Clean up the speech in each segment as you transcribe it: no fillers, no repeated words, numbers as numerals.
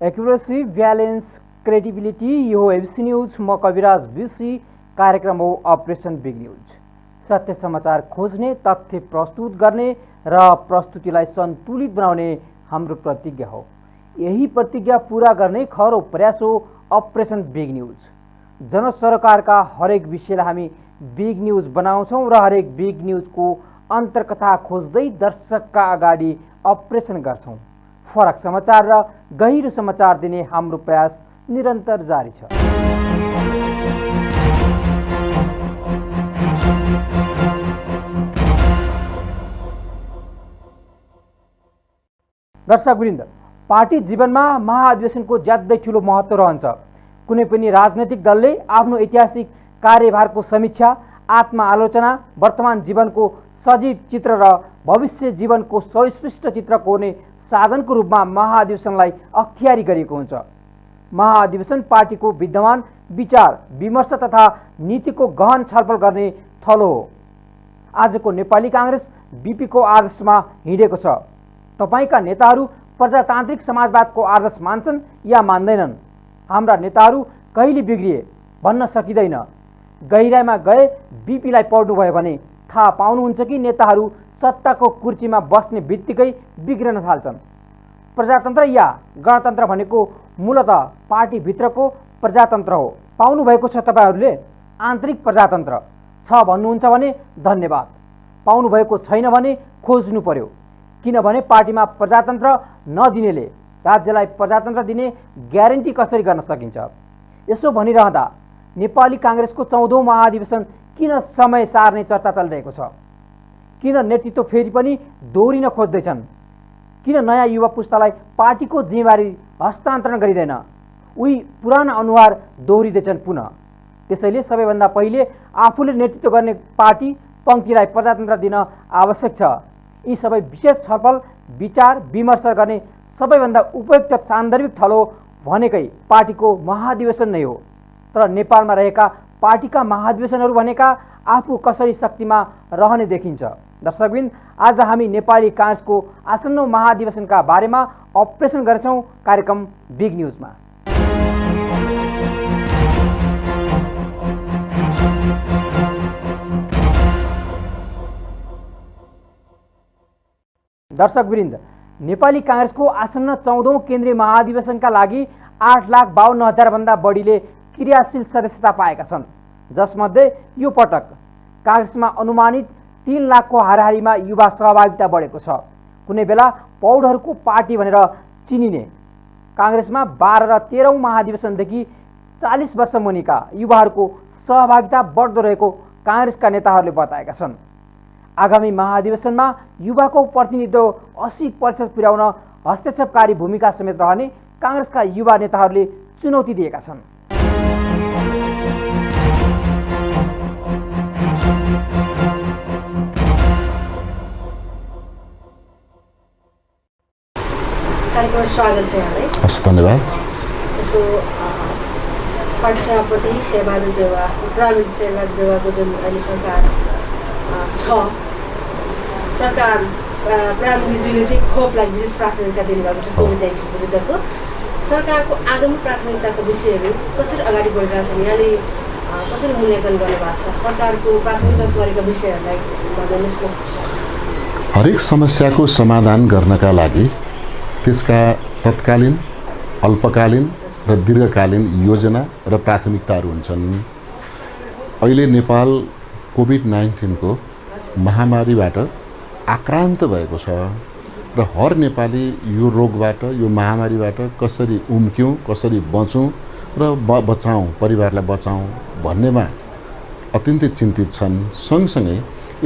Accuracy, balance, credibility, यो ABC news. म कविराज BC. कार्यक्रम हो अपरेसन बिग न्यूज। सत्य समाचार खोज्ने, तथ्य प्रस्तुत गर्ने र प्रस्तुतिलाई सन्तुलित बनाउने हाम्रो प्रतिज्ञा हो। यही प्रतिज्ञा पूरा गर्ने खरो प्रयास हो अपरेसन बिग न्यूज। जनसरोकारका हरेक विषयलाई हामी बिग न्यूज बनाउँछौँ र हरेक बिग न्यूजको अन्तर्कथा खोज्दै दर्शकका अगाडि अपरेसन गर्छौँ। फरक समाचार र गहिरो समाचार दिने हाम्रो प्रयास निरन्तर जारी छ। दर्शकवृन्द, पार्टी जीवनमा महाधिवेशनको ज्यादै ठुलो महत्त्व रहन्छ। कुनै पनि राजनैतिक दलले आफ्नो ऐतिहासिक कार्यभारको समीक्षा, आत्मआलोचना, वर्तमान जीवनको सजीव चित्र र भविष्य जीवनको सुस्पष्ट चित्र कोर्ने साधनको रूपमा महाधिवेशनलाई अख्तियारी गरिएको हुन्छ। महाधिवेशन पार्टीको विद्यमान विचार विमर्श तथा नीतिको गहन छलफल गर्ने थलो हो। आजको नेपाली काङ्ग्रेस बीपीको आदर्शमा हिँडेको छ। तपाईका नेताहरू प्रजातान्त्रिक समाजवादको आदर्श मान्छन् या मान्दैनन्? हाम्रा नेताहरू कहिले बिग्रिए भन्न सकिँदैन। गहिराइमा गए बीपीलाई पढ्नुभयो भने थाहा पाउनुहुन्छ कि नेताहरू सत्ताको कुर्सीमा बस्ने बित्तिकै बिग्रन थाल्छन्। प्रजातन्त्र या गणतन्त्र भनेको मूलतः पार्टीभित्रको प्रजातन्त्र हो। पाउनुभएको छ तपाईँहरूले आन्तरिक प्रजातन्त्र। छ भन्नुहुन्छ भने धन्यवाद। पाउनुभएको छैन भने खोज्नु पर्यो। किनभने पार्टीमा प्रजातन्त्र नदिनेले राज्यलाई प्रजातन्त्र दिने ग्यारेन्टी कसरी गर्न सकिन्छ? यसो भनिरहँदा नेपाली काङ्ग्रेसको 14औं महाधिवेशन किन समय सार्ने चर्चा चलिरहेको छ? किन नेतृत्व फेरि पनि दोहोरिन खोज्दैछन्? किन नयाँ युवा पुस्तालाई पार्टीको जिम्मेवारी हस्तान्तरण गरिँदैन? उही पुराना अनुहार दोहोरिँदैछन् पुनः। त्यसैले सबैभन्दा पहिले आफूले नेतृत्व गर्ने पार्टी पङ्क्तिलाई प्रजातन्त्र दिन आवश्यक छ। यी सबै विशेष छलफल विचार विमर्श गर्ने सबैभन्दा उपयुक्त सान्दर्भिक थलो भनेकै पार्टीको महाधिवेशन नै हो। तर नेपालमा रहेका पार्टीका महाधिवेशनहरू भनेका आफू कसरी शक्तिमा रहने देखिन्छ। दर्शकबिन, आज हामी नेपाली काङ्ग्रेसको आसन्न महाधिवेशनका बारेमा अपरेसन गर्छौँ कार्यक्रम बिग न्यूजमा। दर्शकवृन्द, नेपाली काङ्ग्रेसको आसन्न 14औं केन्द्रीय महाधिवेशनका लागि 8,52,000 भन्दा बढीले क्रियाशील सदस्यता पाएका छन्। जसमध्ये यो पटक काङ्ग्रेसमा अनुमानित 3 लाखको हाराहारीमा युवा सहभागिता बढेको छ। कुनै बेला पौडहरूको पार्टी भनेर चिनिने काङ्ग्रेसमा 12 र 13औं महाधिवेशनदेखि 40 वर्ष मुनिका युवाहरूको सहभागिता बढ्दो रहेको काङ्ग्रेसका नेताहरूले बताएका छन्। आगामी महाधिवेशनमा युवाको प्रतिनिधित्व 80% पुर्याउन हस्तक्षेपकारी भूमिका समेत रहने काङ्ग्रेसका युवा नेताहरूले चुनौती दिएका छन्। स्वागत छ यहाँलाई। हस्, धन्यवाद। यसको पार्टी सभापति शेरबहादुर देउवा, प्रधानमन्त्री शेरबहादुर देउवाको जुन अहिले सरकार छ, सरकार प्रधानमन्त्रीजीले चाहिँ खोपलाई विशेष प्राथमिकता दिनुभएको छ। कोभिड-19 विरुद्धको सरकारको आगामी प्राथमिकताको विषयहरू कसरी अगाडि बढिरहेछन्, यहाँले कसरी मूल्याङ्कन गर्नुभएको छ? सरकारको प्राथमिकता गरेका विषयहरूलाई भन्नुहोस्। हरेक समस्याको समाधान गर्नका लागि त्यसका तत्कालीन, अल्पकालीन र दीर्घकालीन योजना र प्राथमिकताहरू हुन्छन्। अहिले नेपाल कोभिड-19 को महामारीबाट आक्रान्त भएको छ र हर नेपाली यो रोगबाट, यो महामारीबाट कसरी उम्क्यौँ, कसरी बचौँ र बचाउँ, परिवारलाई बचाउँ भन्नेमा अत्यन्तै चिन्तित छन्। सँगसँगै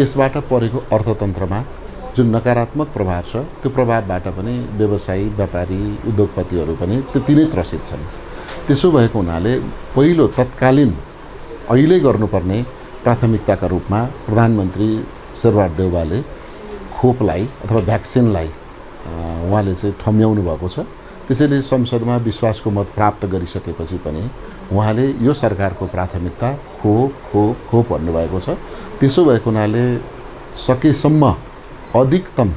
यसबाट परेको अर्थतन्त्रमा जुन नकारात्मक प्रभाव छ, त्यो प्रभावबाट पनि व्यवसायी, व्यापारी, उद्योगपतिहरू पनि त्यति नै त्रसित छन्। त्यसो भएको हुनाले पहिलो तत्कालीन अहिले गर्नुपर्ने प्राथमिकताका रूपमा प्रधानमन्त्री शेरबहादुर देउवाले खोपलाई अथवा भ्याक्सिनलाई उहाँले चाहिँ ठम्याउनु भएको छ। त्यसैले संसदमा विश्वासको मत प्राप्त गरिसकेपछि पनि उहाँले यो सरकारको प्राथमिकता खोप खोप खोप भन्नुभएको छ। त्यसो भएको हुनाले सकेसम्म अधिकतम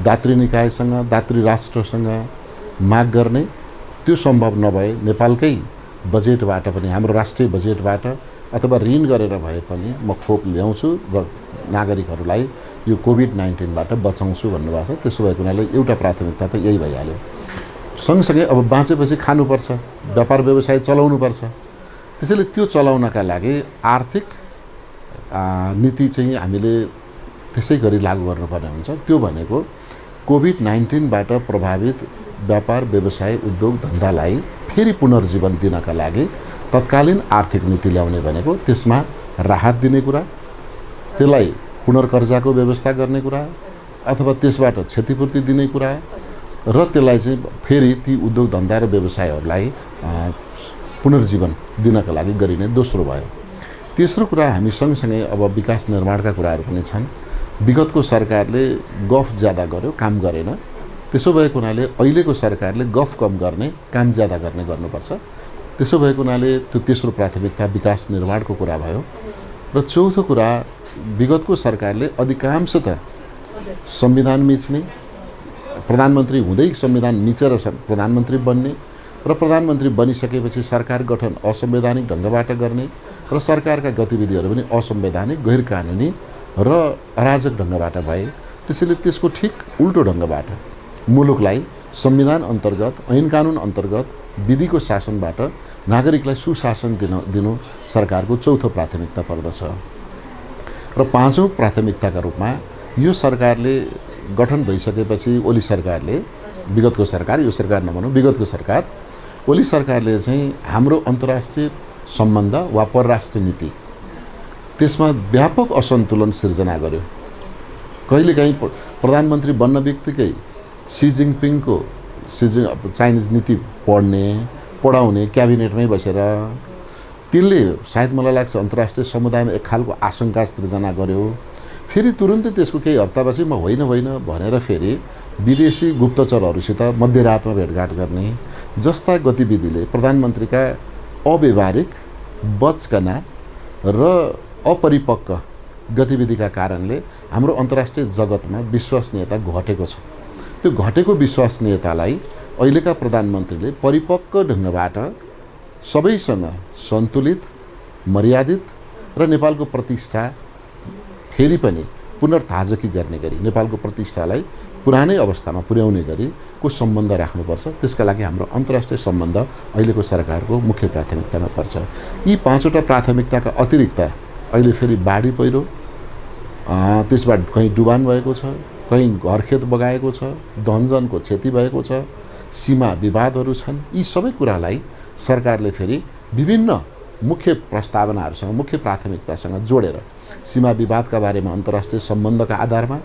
दातृ निकायसँग, दातृ राष्ट्रसँग माग गर्ने, त्यो सम्भव नभए नेपालकै बजेटबाट पनि, हाम्रो राष्ट्रिय बजेटबाट अथवा ऋण गरेर भए पनि म खोप ल्याउँछु र नागरिकहरूलाई यो कोभिड-19बाट बचाउँछु भन्नुभएको छ। त्यसो भएको हुनाले एउटा प्राथमिकता त यही भइहाल्यो। सँगसँगै अब बाँचेपछि खानुपर्छ, व्यापार व्यवसाय चलाउनुपर्छ। त्यसैले त्यो चलाउनका लागि आर्थिक नीति चाहिँ हामीले त्यसै गरी लागू गर्नुपर्ने हुन्छ। त्यो भनेको कोभिड-19बाट प्रभावित व्यापार व्यवसाय उद्योग धन्दालाई फेरि पुनर्जीवन दिनका लागि तत्कालीन आर्थिक नीति ल्याउने भनेको त्यसमा राहत दिने कुरा, त्यसलाई पुनर्कर्जाको व्यवस्था गर्ने कुरा अथवा त्यसबाट क्षतिपूर्ति दिने कुरा र त्यसलाई चाहिँ फेरि ती उद्योग धन्दा र व्यवसायहरूलाई पुनर्जीवन दिनका लागि गरिने दोस्रो भयो। तेस्रो कुरा हामी सँगसँगै अब विकास निर्माणका कुराहरू पनि छन्। विगतको सरकारले गफ ज्यादा गर्यो, काम गरेन। त्यसो भएको हुनाले अहिलेको सरकारले गफ कम गर्ने, काम ज्यादा गर्ने गर्नुपर्छ। त्यसो भएको हुनाले त्यो तेस्रो प्राथमिकता विकास निर्माणको कुरा भयो। र चौथो कुरा, विगतको सरकारले अधिकांशतः संविधान मिच्ने, प्रधानमन्त्री हुँदै संविधान मिचेर प्रधानमन्त्री बन्ने र प्रधानमन्त्री बनिसकेपछि सरकार गठन असंवैधानिक ढङ्गबाट गर्ने र सरकारका गतिविधिहरू पनि असंवैधानिक, गैर कानुनी र अराजक ढङ्गबाट भए। त्यसैले त्यसको ठिक उल्टो ढङ्गबाट मुलुकलाई संविधान अन्तर्गत, ऐन कानुन अन्तर्गत विधिको शासनबाट नागरिकलाई सुशासन दिनु सरकारको चौथो प्राथमिकता पर्दछ। र पाँचौँ प्राथमिकताका रूपमा यो सरकारले गठन भइसकेपछि ओली सरकारले, विगतको सरकार, यो सरकार नभनौँ, विगतको सरकार, ओली सरकारले चाहिँ हाम्रो अन्तर्राष्ट्रिय सम्बन्ध वा परराष्ट्रिय नीति त्यसमा व्यापक असन्तुलन सिर्जना गर्यो। कहिलेकाहीँ प्रधानमन्त्री बन्न बित्तिकै सी जिनपिङको चाइनिज नीति पढाउने क्याबिनेटमै बसेर, त्यसले सायद मलाई लाग्छ अन्तर्राष्ट्रिय समुदायमा एक खालको आशंका सृजना गर्यो। फेरि तुरुन्तै त्यसको केही हप्तापछि म होइन भनेर फेरि विदेशी गुप्तचरहरूसित मध्यरातमा भेटघाट गर्ने जस्ता गतिविधिले प्रधानमन्त्रीका अव्यवहारिक, बचकना र अपरिपक्व गतिविधिका कारणले हाम्रो अन्तर्राष्ट्रिय जगतमा विश्वसनीयता घटेको छ। त्यो घटेको विश्वसनीयतालाई अहिलेका प्रधानमन्त्रीले परिपक्व ढङ्गबाट सबैसँग सन्तुलित, मर्यादित र नेपालको प्रतिष्ठा फेरि पनि पुनर्ताजकी गर्ने गरी, नेपालको प्रतिष्ठालाई पुरानै अवस्थामा पुर्याउने गरीको सम्बन्ध राख्नुपर्छ। त्यसका लागि हाम्रो अन्तर्राष्ट्रिय सम्बन्ध अहिलेको सरकारको मुख्य प्राथमिकतामा पर्छ। यी पाँचवटा प्राथमिकताका अतिरिक्त अहिले फेरि बाढी पहिरो, त्यसबाट कहीँ डुबान भएको छ, कहीँ घरखेत बगाएको छ, धनजनको क्षति भएको छ, सीमा विवादहरू छन्। यी सबै कुरालाई सरकारले फेरि विभिन्न मुख्य प्रस्तावनाहरूसँग, मुख्य प्राथमिकतासँग जोडेर सीमा विवादका बारेमा अन्तर्राष्ट्रिय सम्बन्धका आधारमा,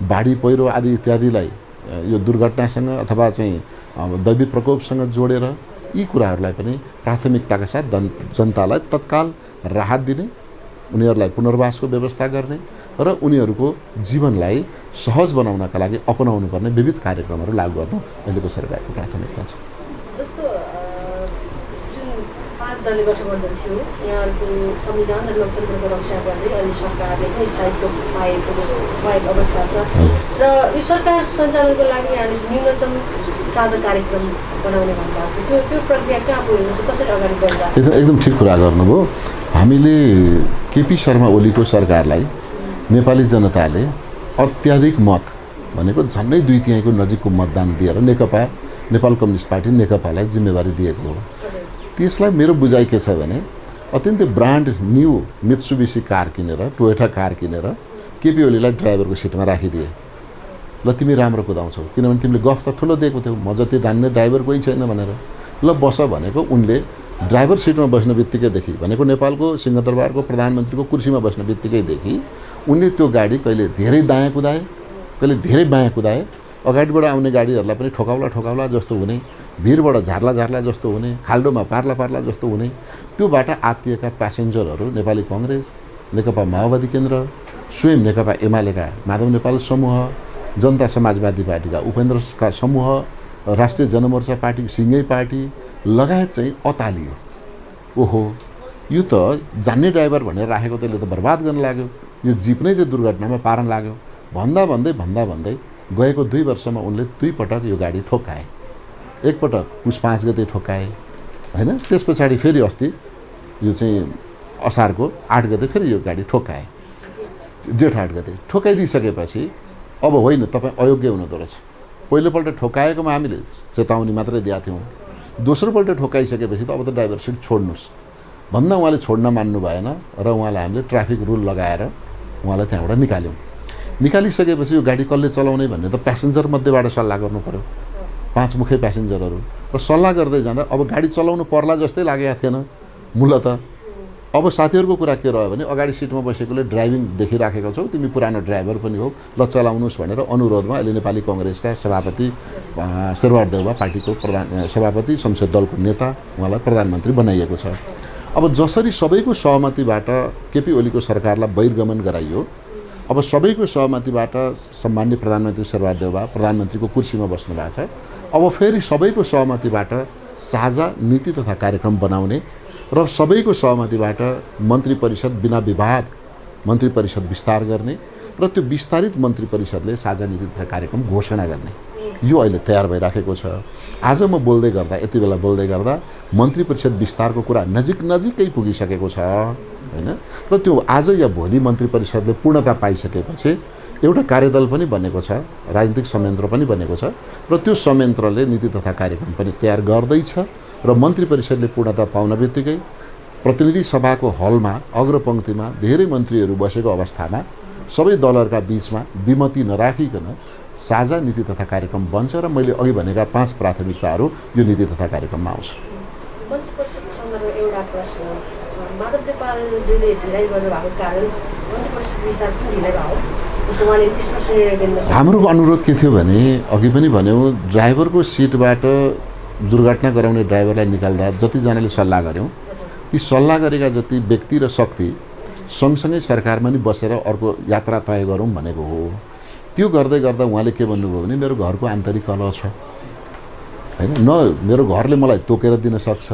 बाढी पहिरो आदि इत्यादिलाई यो दुर्घटनासँग अथवा चाहिँ दैविक प्रकोपसँग जोडेर यी कुराहरूलाई पनि प्राथमिकताका साथ जनतालाई तत्काल राहत दिने, उनीहरूलाई पुनर्वासको व्यवस्था गर्ने र उनीहरूको जीवनलाई सहज बनाउनका लागि अपनाउनु पर्ने विविध कार्यक्रमहरू लागू गर्नु अहिलेको सरकारको प्राथमिकता छ। जस्तो जुन 5 दलीय गठबन्धन थियो, यहाँहरूको संविधान र लोकतन्त्रको रक्षा गर्दै अहिले सरकारले पनि स्थायित्व पाएको अवस्था छ र यो सरकार सञ्चालनको लागि यहाँले न्यूनतम साझा कार्यक्रम बनाउने भन्नुभएको थियो। त्यो प्रक्रिया कहाँ पुगेको छ, कसरी अगाडि बढ्छ? एकदम ठिक कुरा गर्नुभयो। हामीले केपी शर्मा ओलीको सरकारलाई नेपाली जनताले अत्याधिक मत भनेको झन्डै 2/3 नजिकको मतदान दिएर नेपाल कम्युनिस्ट पार्टी नेकपालाई जिम्मेवारी दिएको हो। त्यसलाई मेरो बुझाइ के छ भने अत्यन्तै ब्रान्ड न्यू मित्सुबिसी कार किनेर, टोयोटा कार किनेर केपी ओलीलाई ड्राइभरको सिटमा राखिदिए। ल तिमी राम्रो कुदाउँछौ, किनभने तिमीले गफ त ठुलो दिएको थियौ, म जति जान्ने ड्राइभर कोही छैन भनेर। ल बस भनेको उनले ड्राइभर सिटमा बस्न बित्तिकैदेखि भनेको नेपालको सिंहदरबारको प्रधानमन्त्रीको कुर्सीमा बस्न बित्तिकैदेखि उनले त्यो गाडी कहिले धेरै दायाँ कुदाए, कहिले धेरै बायाँ कुदाए। अगाडिबाट आउने गाडीहरूलाई पनि ठोकाउला जस्तो हुने, भिरबाट झार्ला जस्तो हुने, खाल्डोमा पार्ला जस्तो हुने। त्यो बाटा आत्तिएका प्यासेन्जरहरू नेपाली कङ्ग्रेस, नेकपा माओवादी केन्द्र, स्वयं नेकपा एमालेका माधव नेपाल समूह, जनता समाजवादी पार्टीका उपेन्द्रका समूह, राष्ट्रिय जनमोर्चा पार्टी, सिङ्गै पार्टी लगायत चाहिँ अतालियो। ओहो, यो त जान्ने ड्राइभर भनेर राखेको त्यसले त बर्बाद गर्न लाग्यो, यो जिप नै चाहिँ दुर्घटनामा पार्न लाग्यो भन्दा भन्दै गएको 2 वर्षमा उनले 2 पटक यो गाडी ठोक्काए। एकपटक पुस 5 गते ठोक्काए हैन। त्यस पछाडि फेरि अस्ति यो चाहिँ असारको 8 गते फेरि यो गाडी ठोक्काए, जेठ 8 गते ठोकाइदिइसकेपछि अब होइन तपाईँ अयोग्य हुनुहुँदो रहेछ। पहिलोपल्ट ठोकाएकोमा हामीले चेतावनी मात्रै दिएका थियौँ, दोस्रोपल्ट ठोकाइसकेपछि त अब त ड्राइभर सिट छोड्नुहोस् भन्दा उहाँले छोड्न मान्नु भएन र उहाँलाई हामीले ट्राफिक रुल लगाएर उहाँलाई त्यहाँबाट निकाल्यौँ। निकालिसकेपछि यो गाडी कसले चलाउने भन्ने त प्यासेन्जर मध्येबाट सल्लाह गर्नु पर्यो, 5 मुख्य प्यासेन्जरहरू, र सल्लाह गर्दै जाँदा अब गाडी चलाउनु पर्ला जस्तै लागेको थिएन मूलत। अब साथीहरूको कुरा के रह्यो भने अगाडि सिटमा बसेकोले ड्राइभिङ देखिराखेको छौ, तिमी पुरानो ड्राइभर पनि हो, ल चलाउनुहोस् भनेर अनुरोधमा अहिले नेपाली कङ्ग्रेसका सभापति शेरबहादुर देउवा, पार्टीको सभापति, संसद दलको नेता, उहाँलाई प्रधानमन्त्री बनाइएको छ। अब जसरी सबैको सहमतिबाट केपी ओलीको सरकारलाई बहिर्गमन गराइयो, अब सबैको सहमतिबाट सम्माननीय प्रधानमन्त्री शेरबहादुर देउवा प्रधानमन्त्रीको कुर्सीमा बस्नु भएको छ। अब फेरि सबैको सहमतिबाट साझा नीति तथा कार्यक्रम बनाउने र सबैको सहमतिबाट मन्त्री परिषद बिना विवाद मन्त्री परिषद विस्तार गर्ने र त्यो विस्तारित मन्त्री परिषदले साझा नीति तथा कार्यक्रम घोषणा गर्ने, यो अहिले तयार भइराखेको छ। आज म बोल्दै गर्दा, यति बेला बोल्दै गर्दा मन्त्री परिषद विस्तारको कुरा नजिकै पुगिसकेको छ हैन। र त्यो आज या भोलि मन्त्री परिषदले पूर्णता पाइसकेपछि एउटा कार्यदल पनि बनेको छ, राजनीतिक संयन्त्र पनि बनेको छ र त्यो संयन्त्रले नीति तथा कार्यक्रम पनि तयार गर्दैछ र मन्त्री परिषदले पूर्णता पाउन बित्तिकै प्रतिनिधि सभाको हलमा अग्रपङ्क्तिमा धेरै मन्त्रीहरू बसेको अवस्थामा सबै दलहरूका बीचमा विमति नराखिकन साझा नीति तथा कार्यक्रम बन्छ र मैले अघि भनेका 5 प्राथमिकताहरू यो नीति तथा कार्यक्रममा आउँछ। मन्त्री परिषदको सन्दर्भमा एउटा प्रश्न, माधव नेपालजीले ढिलाइ गर्नुभएको कारण मन्त्री परिषद विस्तार पनि ढिलाइ भयो, जस्तो उहाँले स्पष्ट निर्णय दिनु। हाम्रो अनुरोध के थियो भने अघि पनि भन्यौँ, ड्राइभरको सिटबाट दुर्घटना गराउने ड्राइभरलाई निकाल्दा जतिजनाले सल्लाह गऱ्यौँ, ती सल्लाह गरेका जति व्यक्ति र शक्ति सँगसँगै सरकारमा नि बसेर अर्को यात्रा तय गरौँ भनेको हो। त्यो गर्दै गर्दा उहाँले के भन्नुभयो भने मेरो घरको आन्तरिक कलह छ हैन, न मेरो घरले मलाई तोकेर दिन सक्छ,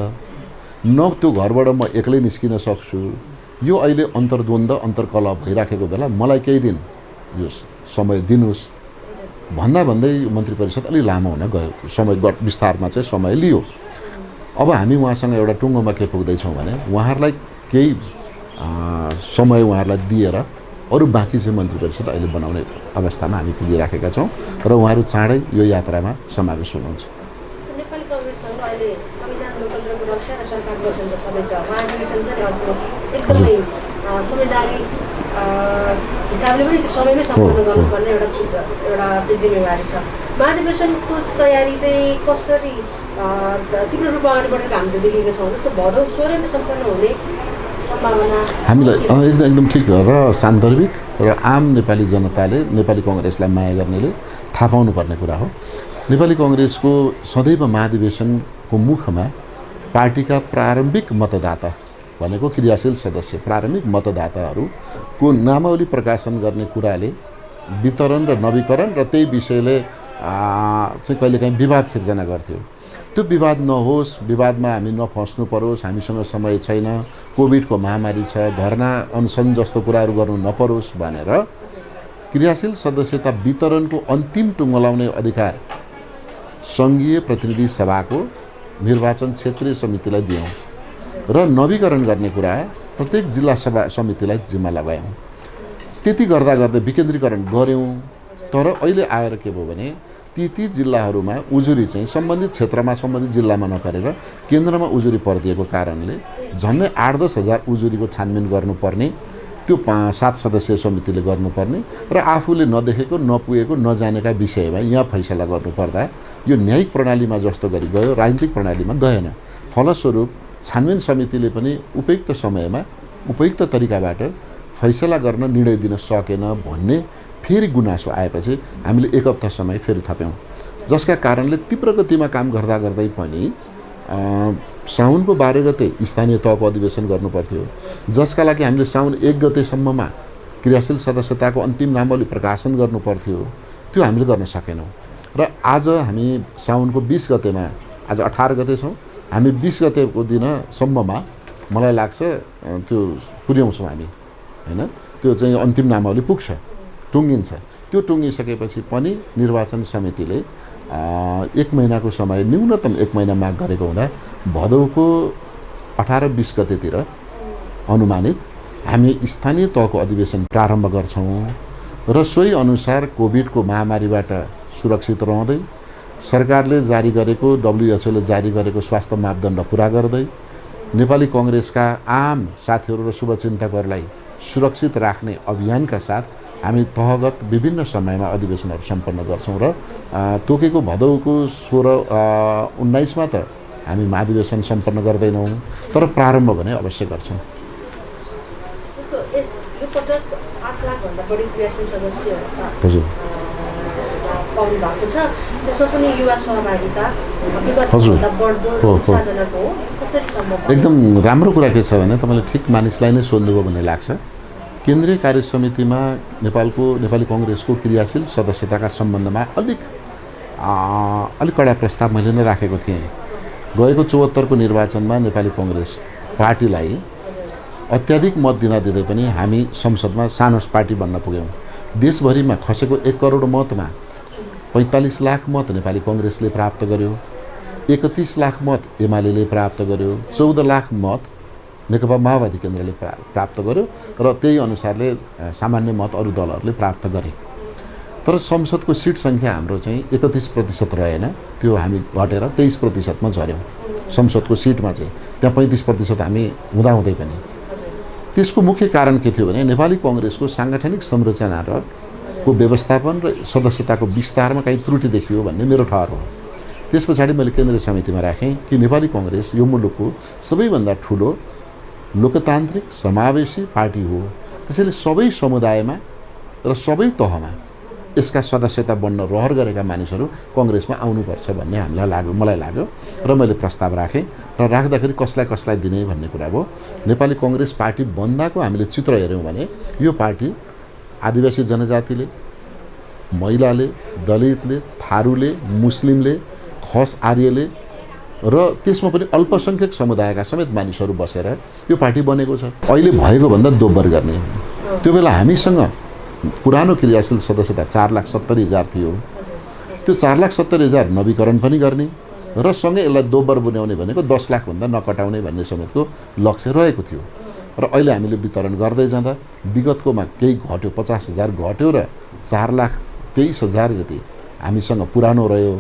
न त्यो घरबाट म एक्लै निस्किन सक्छु। यो अहिले अन्तर्द्वन्द्व अन्तर्कलह भइराखेको बेला मलाई केही दिन यो समय दिनुहोस् भन्दै मन्त्री परिषद अलि लामो हुन गयो, समय विस्तारमा चाहिँ समय लियो। अब हामी उहाँसँग एउटा टुङ्गोमा के पुग्दैछौँ भने उहाँहरूलाई केही समय उहाँहरूलाई दिएर अरू बाँकी चाहिँ मन्त्री परिषद अहिले बनाउने अवस्थामा हामी पुगिराखेका छौँ र उहाँहरू चाँडै यो यात्रामा समावेश हुनुहुन्छ। नेपाली कङ्ग्रेससँग अहिले संविधान लोकतन्त्रको रक्षा र सरकार गठन त छँदैछ, महाधिवेशन पनि अर्को एकदमै संवैधानिक हिसाबले पनि त्यो समयमै सम्पन्न गर्नुपर्ने एउटा चाहिँ जिम्मेवारी छ। महाधिवेशनको तयारी चाहिँ कसरी तीव्र रूपमा अगाडि बढेको हामीले देखेका छौँ, जस्तो भदौ 16 मा सम्पन्न हुने सम्भावना हामीलाई एकदम ठिक र सान्दर्भिक र आम नेपाली जनताले नेपाली कङ्ग्रेसलाई माया गर्नेले थाहा पाउनुपर्ने कुरा हो। नेपाली कङ्ग्रेसको सदैव महाधिवेशनको मुखमा पार्टीका प्रारम्भिक मतदाता भनेको क्रियाशील सदस्य, प्रारम्भिक मतदाताहरूको नामावली प्रकाशन गर्ने कुराले वितरण र नवीकरण र त्यही विषयले चाहिँ कहिलेकाहीँ विवाद सिर्जना गर्थ्यो। त्यो विवाद नहोस्, विवादमा हामी नफस्नु परोस्, हामीसँग समय छैन, कोभिडको महामारी छ, धरना अनसन जस्तो कुराहरू गर्नु नपरोस् भनेर क्रियाशील सदस्यता वितरणको अन्तिम टुङ्गो लाउने अधिकार सङ्घीय प्रतिनिधि सभाको निर्वाचन क्षेत्रीय समितिलाई दियौँ र नवीकरण गर्ने कुरा प्रत्येक जिल्ला सभा समितिलाई जिम्मा लगायौँ। त्यति गर्दा विकेन्द्रीकरण गऱ्यौँ। तर अहिले आएर के भयो भने ती जिल्लाहरूमा उजुरी चाहिँ सम्बन्धित क्षेत्रमा सम्बन्धित जिल्लामा नपरेर केन्द्रमा उजुरी परिदिएको कारणले झन्डै 8-10 हजार उजुरीको छानबिन गर्नुपर्ने, त्यो 7 सदस्यीय समितिले गर्नुपर्ने र आफूले नदेखेको नपुगेको नजानेका विषयमा यहाँ फैसला गर्नुपर्दा यो न्यायिक प्रणालीमा जस्तो गरी गयो, राजनीतिक प्रणालीमा गएन। फलस्वरूप छानबिन समितिले पनि उपयुक्त समयमा उपयुक्त तरिकाबाट फैसला गर्न निर्णय दिन सकेन भन्ने फेरि गुनासो आएपछि हामीले 1 हप्ता समय फेरि थप्यौँ, जसका कारणले तीव्र गतिमा काम गर्दै पनि साउनको 12 गते स्थानीय तहको अधिवेशन गर्नुपर्थ्यो, जसका लागि हामीले साउन 1 गतेसम्ममा क्रियाशील सदस्यताको अन्तिम नामावली प्रकाशन गर्नुपर्थ्यो। त्यो हामीले गर्न सकेनौँ र आज हामी साउनको 20 गतेमा, आज 18 गते छौँ, हामी 20 गतेको दिनसम्ममा मलाई लाग्छ त्यो पुर्याउँछौँ हामी हैन। त्यो चाहिँ अन्तिम नामावली पुग्छ, टुङ्गिन्छ। त्यो टुङ्गिसकेपछि पनि निर्वाचन समितिले 1 महिनाको समय, न्यूनतम 1 महिना माग गरेको हुँदा भदौको 18-20 गतेतिर अनुमानित हामी स्थानीय तहको अधिवेशन प्रारम्भ गर्छौँ र सोही अनुसार कोभिडको महामारीबाट सुरक्षित रहँदै सरकारले जारी गरेको, WHO ले जारी गरेको स्वास्थ्य मापदण्ड पुरा गर्दै नेपाली कङ्ग्रेसका आम साथीहरू र शुभचिन्तकहरूलाई सुरक्षित राख्ने अभियानका साथ हामी तहगत विभिन्न समयमा अधिवेशनहरू सम्पन्न गर्छौँ र तोकेको भदौको 16-19 मा त हामी महाधिवेशन सम्पन्न गर्दैनौँ, तर प्रारम्भ भने अवश्य गर्छौँ। यो पटक 5 लाखभन्दा बढी क्रियाशील सदस्य हजुर पाउनु भएको छ, त्यसमा पनि युवा सहभागिता हजुर उत्साहजनक हो, कसरी सम्भव? एकदम राम्रो कुरा के छ भने तपाईँले ठिक मानिसलाई नै सोध्नुभयो भन्ने लाग्छ। केन्द्रीय कार्य समितिमा नेपाली कङ्ग्रेसको क्रियाशील सदस्यताका सम्बन्धमा अलिक कडा प्रस्ताव मैले नै राखेको थिएँ। गएको 74 को निर्वाचनमा नेपाली कङ्ग्रेस पार्टीलाई अत्याधिक मत दिँदै पनि हामी संसदमा सानो पार्टी बन्न पुग्यौँ। देशभरिमा खसेको 1 करोड मतमा 45 लाख मत नेपाली कङ्ग्रेसले प्राप्त गर्यो, 31 लाख मत एमाले प्राप्त गर्यो, 14 लाख मत नेकपा माओवादी केन्द्रले प्राप्त गर्यो र त्यही अनुसारले सामान्य मत अरू दलहरूले प्राप्त गरे। तर संसदको सिट सङ्ख्या हाम्रो चाहिँ 31% रहेन, त्यो हामी घटेर 23% मा झऱ्यौँ। संसदको सिटमा चाहिँ त्यहाँ 35% हामी हुँदाहुँदै पनि। त्यसको मुख्य कारण के थियो भने नेपाली कङ्ग्रेसको साङ्गठनिक संरचना र को व्यवस्थापन र सदस्यताको विस्तारमा कहीँ त्रुटि देखियो भन्ने मेरो ठहर हो। त्यस पछाडि मैले केन्द्रीय समितिमा राखेँ कि नेपाली कङ्ग्रेस यो मुलुकको सबैभन्दा ठुलो लोकतान्त्रिक समावेशी पार्टी हो, त्यसैले सबै समुदायमा र सबै तहमा यसका सदस्यता बन्न रहर गरेका मानिसहरू कङ्ग्रेसमा आउनुपर्छ भन्ने मलाई लाग्यो र मैले प्रस्ताव राखेँ र राख्दाखेरि कसलाई दिने भन्ने कुरा भयो। नेपाली कङ्ग्रेस पार्टी बन्दाको हामीले चित्र हेऱ्यौँ भने यो पार्टी आदिवासी जनजातिले, महिलाले, दलितले, थारूले, मुस्लिमले, खस आर्यले र त्यसमा पनि अल्पसङ्ख्यक समुदायका समेत मानिसहरू बसेर यो पार्टी बनेको छ। अहिले भएको भन्दा दोब्बर गर्ने। त्यो बेला हामीसँग पुरानो क्रियाशील सदस्यता 4,70,000 थियो। त्यो 4,70,000 नवीकरण पनि गर्ने र सँगै यसलाई दोब्बर बनाउने भनेको 10 लाखभन्दा नकटाउने भन्ने समेतको लक्ष्य रहेको थियो। र अहिले हामीले वितरण गर्दै जाँदा विगतकोमा केही घट्यो, 50,000 घट्यो र 4,23,000 जति हामीसँग पुरानो रह्यो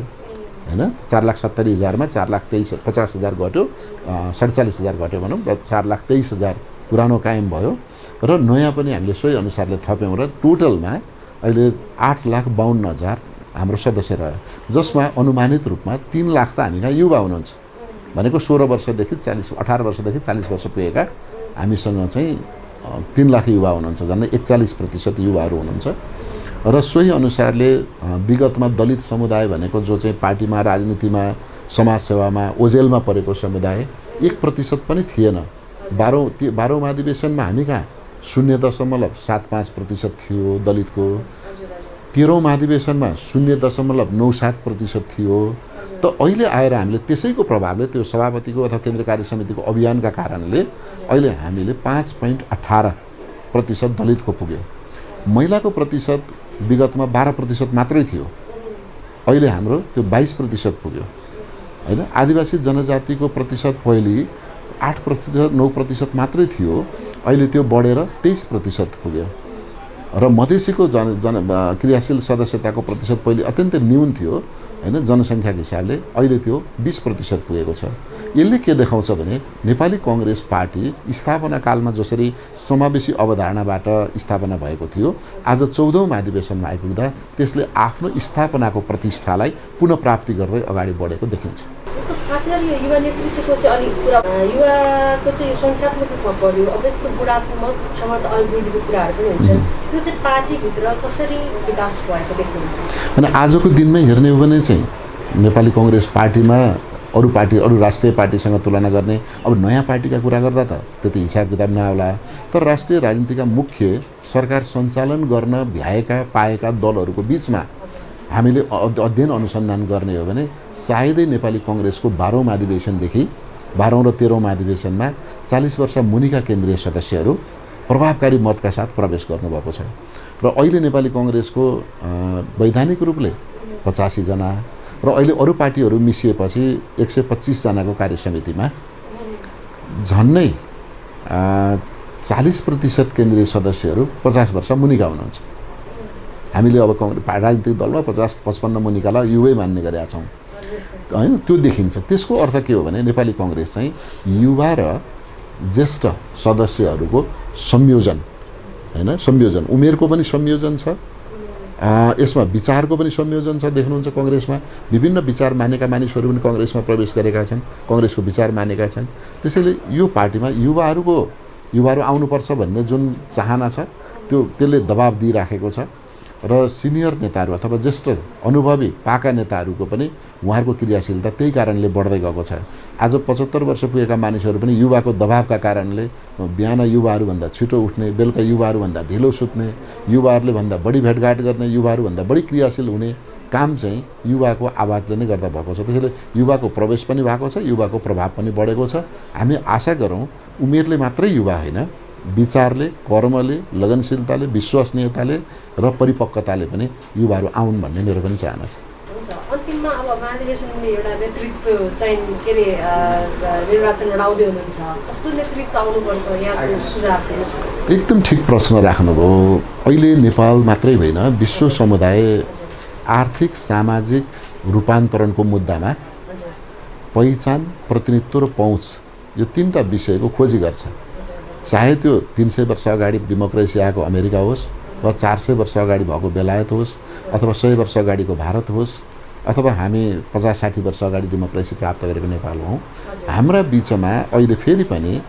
हैन। 4,70,000 मा 4,50,000 घट्यो, 47,000 घट्यो भनौँ र 4,23,000 पुरानो कायम भयो र नयाँ पनि हामीले सोही अनुसारले थप्यौँ र टोटलमा अहिले 8,52,000 हाम्रो सदस्य रह्यो, जसमा अनुमानित रूपमा 3 लाख त हामी कहाँ युवा हुनुहुन्छ भनेको 16 वर्षदेखि 18 वर्षदेखि 40 वर्ष पुगेका हामीसँग चाहिँ 3 लाख युवा हुनुहुन्छ, झन्डै 41% युवाहरू हुनुहुन्छ। र सोही अनुसारले विगतमा दलित समुदाय भनेको जो चाहिँ पार्टीमा, राजनीतिमा, समाजसेवामा ओझेलमा परेको समुदाय 1% पनि थिएन। 12औं महाधिवेशनमा हामी कहाँ 0.75% थियो दलितको, 13औं महाधिवेशनमा 0.97% थियो। त अहिले आएर हामीले त्यसैको प्रभावले त्यो सभापतिको अथवा केन्द्रीय कार्य समितिको अभियानका कारणले अहिले हामीले 5.18% दलितको पुग्यो। महिलाको प्रतिशत विगतमा 12% मात्रै थियो, अहिले हाम्रो त्यो 22% पुग्यो हैन। आदिवासी जनजातिको प्रतिशत पहिले 8% 9% मात्रै थियो, अहिले त्यो बढेर 23% पुग्यो। र मधेसीको क्रियाशील सदस्यताको प्रतिशत पहिले अत्यन्तै न्यून थियो हैन जनसङ्ख्याको हिसाबले, अहिले त्यो 20% पुगेको छ। यसले के देखाउँछ भने नेपाली कङ्ग्रेस पार्टी स्थापना कालमा जसरी समावेशी अवधारणाबाट स्थापना भएको थियो, आज 14औं महाधिवेशनमा आइपुग्दा त्यसले आफ्नो स्थापनाको प्रतिष्ठालाई पुनः प्राप्ति गर्दै अगाडि बढेको देखिन्छ। यस्तो खास गरी यो युवा नेतृत्वको चाहिँ अलिक कुरा, युवाको चाहिँ यो सङ्ख्यात्मक रूपमा बढ्यो, अब यस्तो गुणात्मक क्षमता अभिवृद्धिको कुराहरू पनि हुन्छन्, त्यो चाहिँ पार्टीभित्र कसरी विकास भएको देख्नुहुन्छ? अनि आजको दिनमै हेर्ने हो भने चाहिँ नेपाली कङ्ग्रेस पार्टीमा अरू पार्टी, अरू राष्ट्रिय पार्टीसँग तुलना गर्ने, अब नयाँ पार्टीका कुरा गर्दा त त्यति हिसाब किताब नआउला, तर राष्ट्रिय राजनीतिका मुख्य सरकार सञ्चालन गर्न भ्याएका पाएका दलहरूको बिचमा हामीले अध्ययन अनुसन्धान गर्ने हो भने सायदै नेपाली कङ्ग्रेसको 12औं महाधिवेशनदेखि 12औं र 13औं महाधिवेशनमा 40 वर्ष मुनिका केन्द्रीय सदस्यहरू प्रभावकारी मतका साथ प्रवेश गर्नुभएको छ। र अहिले नेपाली कङ्ग्रेसको वैधानिक रूपले 85 जना र अहिले अरू पार्टीहरू मिसिएपछि 125 जनाको कार्यसमितिमा झन्नै 40% केन्द्रीय सदस्यहरू 50 वर्ष मुनिका हुनुहुन्छ। हामीले अब राजनीतिक दलमा 50-55 मुनिकालाई युवै मान्ने गरेका छौँ हैन। त्यो देखिन्छ। त्यसको अर्थ के हो भने नेपाली कांग्रेस चाहिँ युवा र ज्येष्ठ सदस्यहरूको संयोजन हैन, संयोजन उमेरको पनि संयोजन छ, यसमा विचारको पनि संयोजन छ। देख्नुहुन्छ कांग्रेसमा विभिन्न विचार मानेका मानिसहरू पनि कांग्रेसमा प्रवेश गरेका छन्, कांग्रेसको विचार मानेका छन्। त्यसैले यो पार्टीमा युवाहरू आउनुपर्छ भन्ने जुन चाहना छ त्यसले दबाब दिइराखेको छ र सिनियर नेताहरू अथवा ज्येष्ठ अनुभवी पाका नेताहरूको पनि उहाँहरूको क्रियाशीलता त्यही कारणले बढ्दै गएको छ। आज 75 वर्ष पुगेका मानिसहरू पनि युवाको दबावका कारणले बिहान युवाहरूभन्दा छिटो उठ्ने, बेलुका युवाहरूभन्दा ढिलो सुत्ने, युवाहरूले भन्दा बढी भेटघाट गर्ने, युवाहरूभन्दा बढी क्रियाशील हुने काम चाहिँ युवाको आवाजले नै गर्दा भएको छ। त्यसैले युवाको प्रवेश पनि भएको छ, युवाको प्रभाव पनि बढेको छ। हामी आशा गरौँ उमेरले मात्रै युवा होइन, विचारले, कर्मले, लगनशीलताले, विश्वसनीयताले र परिपक्वताले पनि युवाहरू आउन् भन्ने मेरो पनि चाहना छ। हुन्छ। अन्तिममा अब महाधिवेशनले एउटा नेतृत्व चाहिँ के अरे निर्वाचन लडाउँदै हुनुहुन्छ, कस्तो नेतृत्व आउनुपर्छ यहाँको सुझाव दिनुहोस्। एकदम ठिक प्रश्न राख्नुभयो। अहिले नेपाल मात्रै होइन, विश्व समुदाय आर्थिक सामाजिक रूपान्तरणको मुद्दामा पहिचान, प्रतिनिधित्व र पहुँच यो 3टा विषयको खोजी गर्छ। चाहे त्यो 300 वर्ष अगाडि डेमोक्रेसी आएको अमेरिका होस्, वा 400 वर्ष अगाडि भएको बेलायत होस्, अथवा 100 वर्ष अगाडिको भारत होस्, अथवा हामी 50-60 वर्ष अगाडि डेमोक्रेसी प्राप्त गरेको नेपाल हौँ। हाम्रा बिचमा अहिले फेरि पनि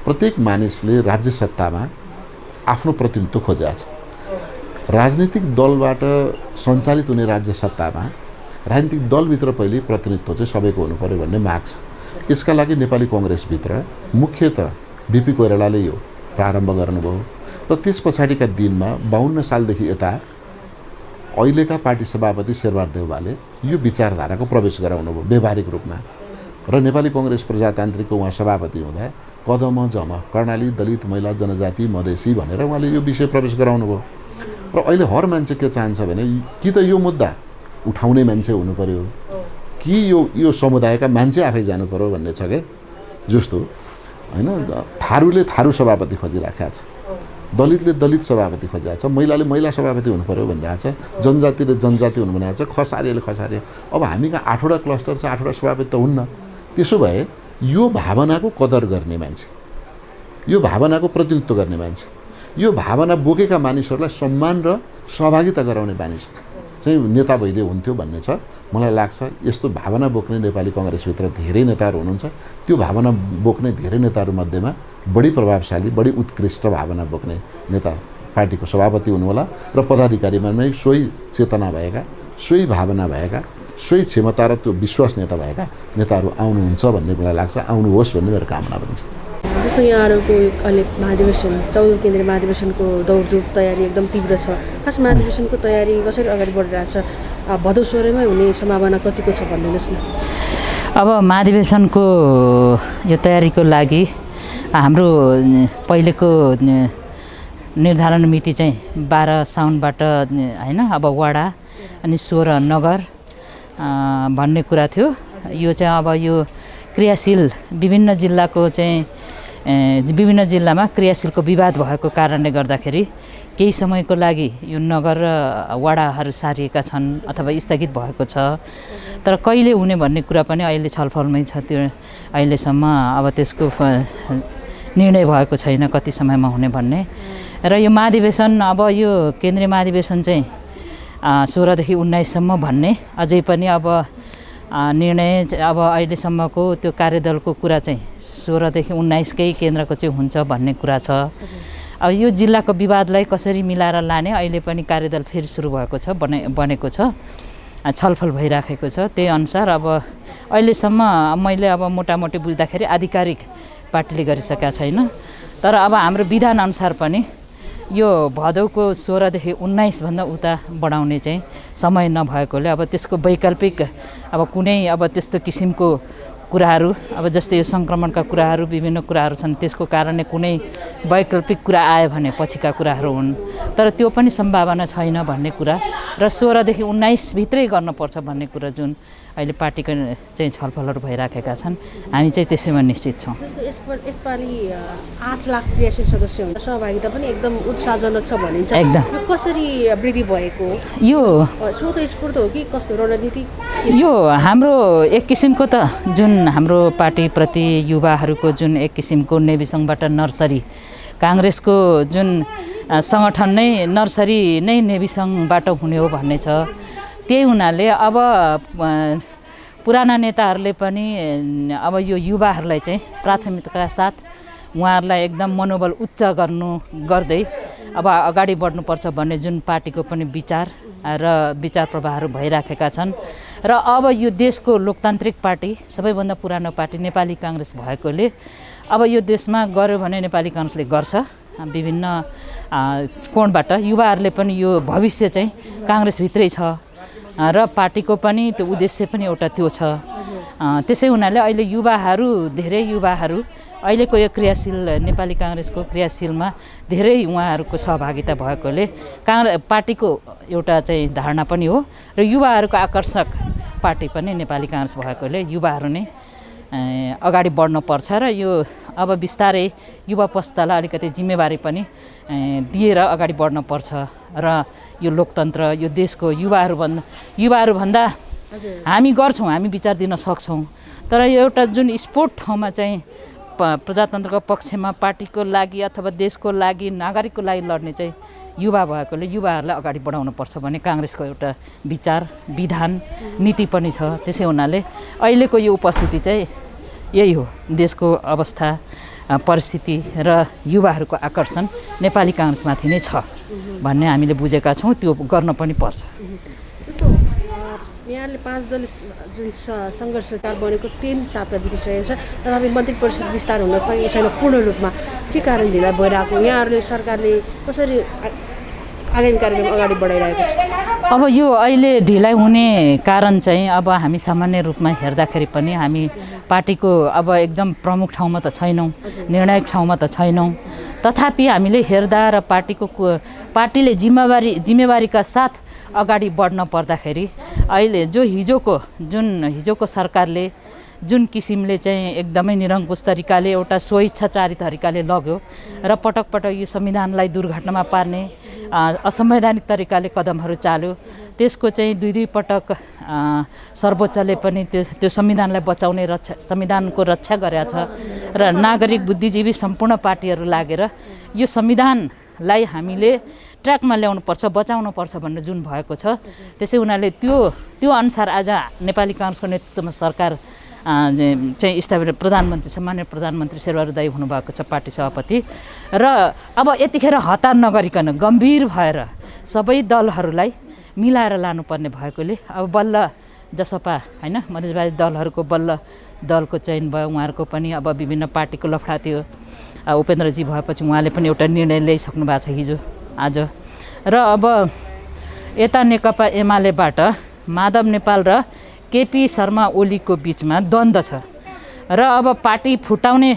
प्रत्येक मानिसले राज्य सत्तामा आफ्नो प्रतिनिधित्व खोजेको छ। राजनीतिक दलबाट सञ्चालित हुने राज्य सत्तामा राजनीतिक दलभित्र पहिले प्रतिनिधित्व चाहिँ सबैको हुनु पर्यो भन्ने माग छ। यसका लागि नेपाली कांग्रेसभित्र मुख्यतः बीपी कोइरालाले यो प्रारम्भ गर्नुभयो र त्यस पछाडिका दिनमा 52 सालदेखि यता अहिलेका पार्टी सभापति शेरबहादुर देउवाले यो विचारधाराको प्रवेश गराउनुभयो व्यावहारिक रूपमा र नेपाली कांग्रेस प्रजातान्त्रिकको उहाँ सभापति हुँदा कदम जम कर्णाली, दलित, महिला, जनजाति, मधेसी भनेर उहाँले यो विषय प्रवेश गराउनुभयो। र अहिले हर मान्छे के चाहन्छ भने कि त यो मुद्दा उठाउने मान्छे हुनु पर्यो, कि यो समुदायका मान्छे आफै जानु पर्यो भन्ने छ के जस्तो हैन। थारूले थारू सभापति खोजिराखेको छ, दलितले दलित सभापति खोजेको छ, महिलाले महिला सभापति हुनु पर्यो भनिरहेको छ, जनजातिले जनजाति हुनु भनेको छ, खसारीले खसारी। अब हामी कहाँ 8वटा क्लस्टर छ, 8वटा सभापति त हुन्न। त्यसो भए यो भावनाको कदर गर्ने मान्छे, यो भावनाको प्रतिनिधित्व गर्ने मान्छे, यो भावना बोकेका मानिसहरूलाई सम्मान र सहभागिता गराउने मानिस चाहिँ नेता भइदियो हुन्थ्यो भन्ने छ। मलाई लाग्छ यस्तो भावना बोक्ने नेपाली कांग्रेसभित्र धेरै नेताहरू हुनुहुन्छ। त्यो भावना बोक्ने धेरै नेताहरू मध्येमा बढी प्रभावशाली, बढी उत्कृष्ट भावना बोक्ने नेता पार्टीको सभापति हुनुहोला र पदाधिकारीमा नै सोही चेतना भएका, सोही भावना भएका, सोही क्षमता र त्यो विश्वसनीयता भएका नेताहरू आउनुहुन्छ भन्ने मलाई लाग्छ। आउनुहोस् भन्ने मेरो कामना पनि छ। जस्तो यहाँहरूको अहिले महाधिवेशन 14 केन्द्रीय महाधिवेशनको दौडधुप तयारी एकदम तीव्र छ। खास महाधिवेशनको तयारी कसरी अगाडि बढिरहेछ, भदौ 16मै हुने सम्भावना कतिको छ भनिदिनुहोस् न। अब महाधिवेशनको यो तयारीको लागि हाम्रो पहिलेको निर्धारण मिति चाहिँ 12 साउनबाट हैन, अब वडा अनि 16 नगर भन्ने कुरा थियो। यो चाहिँ अब यो क्रियाशील विभिन्न जिल्लाको चाहिँ विभिन्न जिल्लामा क्रियाशीलको विवाद भएको कारणले गर्दाखेरि केही समयको लागि यो नगर र वडाहरू सारिएका छन् अथवा स्थगित भएको छ। तर कहिले हुने भन्ने कुरा पनि अहिले छलफलमै छ। त्यो अहिलेसम्म अब त्यसको निर्णय भएको छैन कति समयमा हुने भन्ने। र यो महाधिवेशन अब यो केन्द्रीय महाधिवेशन चाहिँ 16 देखि 19 सम्म भन्ने अझै पनि अब निर्णय अब अहिलेसम्मको त्यो कार्यदलको कुरा चाहिँ 16 देखि 19 कै केन्द्रको चाहिँ हुन्छ भन्ने कुरा छ। अब यो जिल्लाको विवादलाई कसरी मिलाएर लाने अहिले पनि कार्यदल फेरि सुरु भएको छ, बनेको छ, छलफल भइराखेको छ। त्यही अनुसार अब अहिलेसम्म मैले अब मोटामोटी बुझ्दाखेरि आधिकारिक पार्टीले गरिसकेका छैन। तर अब हाम्रो विधान अनुसार पनि यो भदौको 16 देखि 19 भन्दा उता बढाउने चाहिँ समय नभएकोले अब त्यसको वैकल्पिक अब कुनै अब त्यस्तो किसिमको कुराहरू अब जस्तै यो सङ्क्रमणका कुराहरू विभिन्न कुराहरू छन्, त्यसको कारणले कुनै वैकल्पिक कुरा आयो भने पछिका कुराहरू हुन्। तर त्यो पनि सम्भावना छैन भन्ने कुरा र 16 देखि 19 भित्रै गर्नुपर्छ भन्ने कुरा जुन अहिले पार्टीको चाहिँ छलफलहरू भइराखेका छन्, हामी चाहिँ त्यसैमा निश्चित छौँ। यसपालि 8 लाख क्रियाशील सदस्य हुन्छ, सहभागिता पनि एकदम उत्साहजनक छ भनिन्छ। एकदम। यो कसरी वृद्धि भएको यो स्वतस्फूर्त हो कि कस्तो रणनीति? यो हाम्रो एक किसिमको त जुन हाम्रो पार्टीप्रति युवाहरूको जुन एक किसिमको नेविसङबाट नर्सरी, काङ्ग्रेसको जुन सङ्गठन नै नर्सरी नै नेविसङबाट हुने हो भन्ने छ। त्यही हुनाले अब पुराना नेताहरूले पनि अब यो युवाहरूलाई चाहिँ प्राथमिकताका साथ उहाँहरूलाई एकदम मनोबल उच्च गर्दै अब अगाडि बढ्नुपर्छ भन्ने जुन पार्टीको पनि विचार र विचार प्रवाहहरू भइराखेका छन्। र अब यो देशको लोकतान्त्रिक पार्टी, सबैभन्दा पुरानो पार्टी नेपाली काङ्ग्रेस भएकोले अब यो देशमा गर्यो भने नेपाली काङ्ग्रेसले गर्छ। विभिन्न कोणबाट युवाहरूले पनि यो भविष्य चाहिँ काङ्ग्रेसभित्रै छ र पार्टीको पनि त्यो उद्देश्य पनि एउटा त्यो छ। त्यसै हुनाले अहिले धेरै युवाहरू अहिलेको यो क्रियाशील नेपाली काङ्ग्रेसको क्रियाशीलमा धेरै उहाँहरूको सहभागिता भएकोले पार्टीको एउटा चाहिँ धारणा पनि हो र युवाहरूको आकर्षक पार्टी पनि नेपाली काङ्ग्रेस भएकोले युवाहरू नै अगाडि बढ्नुपर्छ र यो अब बिस्तारै युवा पुस्तालाई अलिकति जिम्मेवारी पनि दिएर अगाडि बढ्नुपर्छ र यो लोकतन्त्र, यो देशको युवाहरू भन्दा हामी गर्छौँ, हामी विचार दिन सक्छौँ। तर एउटा जुन स्पोर्ट ठाउँमा चाहिँ प्रजातन्त्रको पक्षमा पार्टीको लागि अथवा देशको लागि, नागरिकको लागि लड्ने चाहिँ युवा भएकोले युवाहरूलाई अगाडि बढाउनुपर्छ भन्ने काङ्ग्रेसको एउटा विचार, विधान, नीति पनि छ। त्यसै हुनाले अहिलेको यो उपस्थिति चाहिँ यही हो, देशको अवस्था, परिस्थिति र युवाहरूको आकर्षण नेपाली काङ्ग्रेसमाथि नै छ भन्ने हामीले बुझेका छौँ। त्यो गर्न पनि पर्छ। यहाँले 5 दल जुन सङ्घर्ष सरकार बनेको 3 साता बितिसकेको छ, तथापि मन्त्री परिषद विस्तार हुन सकेको छैन पूर्ण रूपमा। के कारण ढिला भइरहेको? यहाँहरूले सरकारले कसरी आगामी कार्यक्रम अगाडि बढाइरहेको छ? अब यो अहिले ढिलाइ हुने कारण चाहिँ अब हामी सामान्य रूपमा हेर्दाखेरि पनि हामी पार्टीको अब एकदम प्रमुख ठाउँमा त छैनौँ, निर्णायक ठाउँमा त छैनौँ। तथापि हामीले हेर्दा र पार्टीले जिम्मेवारीका साथ अगाडि बढ्न पर्दाखेरि अहिले हिजोको सरकारले जुन किसिमले चाहिँ एकदमै निरङ्कुश तरिकाले एउटा स्वेच्छाचारी तरिकाले लग्यो र पटक पटक यो संविधानलाई दुर्घटनामा पार्ने असंवैधानिक तरिकाले कदमहरू चाल्यो, त्यसको चाहिँ दुई पटक सर्वोच्चले पनि त्यो संविधानलाई बचाउने संविधानको रक्षा गरेका छ र नागरिक बुद्धिजीवी सम्पूर्ण पार्टीहरू लागेर यो संविधानलाई हामीले ट्र्याकमा ल्याउनुपर्छ, बचाउनुपर्छ भनेर जुन भएको छ। त्यसै हुनाले त्यो अनुसार आज नेपाली काङ्ग्रेसको नेतृत्वमा सरकार चाहिँ स्थापित सामान्य प्रधानमन्त्री शेरबहादुर दाइ हुनुभएको छ, पार्टी सभापति। र अब यतिखेर हतार नगरिकन गम्भीर भएर सबै दलहरूलाई मिलाएर लानुपर्ने भएकोले अब बल्ल जसपा होइन मधेसवादी दलहरूको बल्ल दलको चयन भयो। उहाँहरूको पनि अब विभिन्न पार्टीको लफडा थियो। उपेन्द्रजी भएपछि उहाँले पनि एउटा निर्णय ल्याइसक्नु भएको छ हिजो आज। र अब यता नेकपा एमालेबाट माधव नेपाल र केपी शर्मा ओलीको बिचमा द्वन्द्व छ र अब पार्टी फुटाउने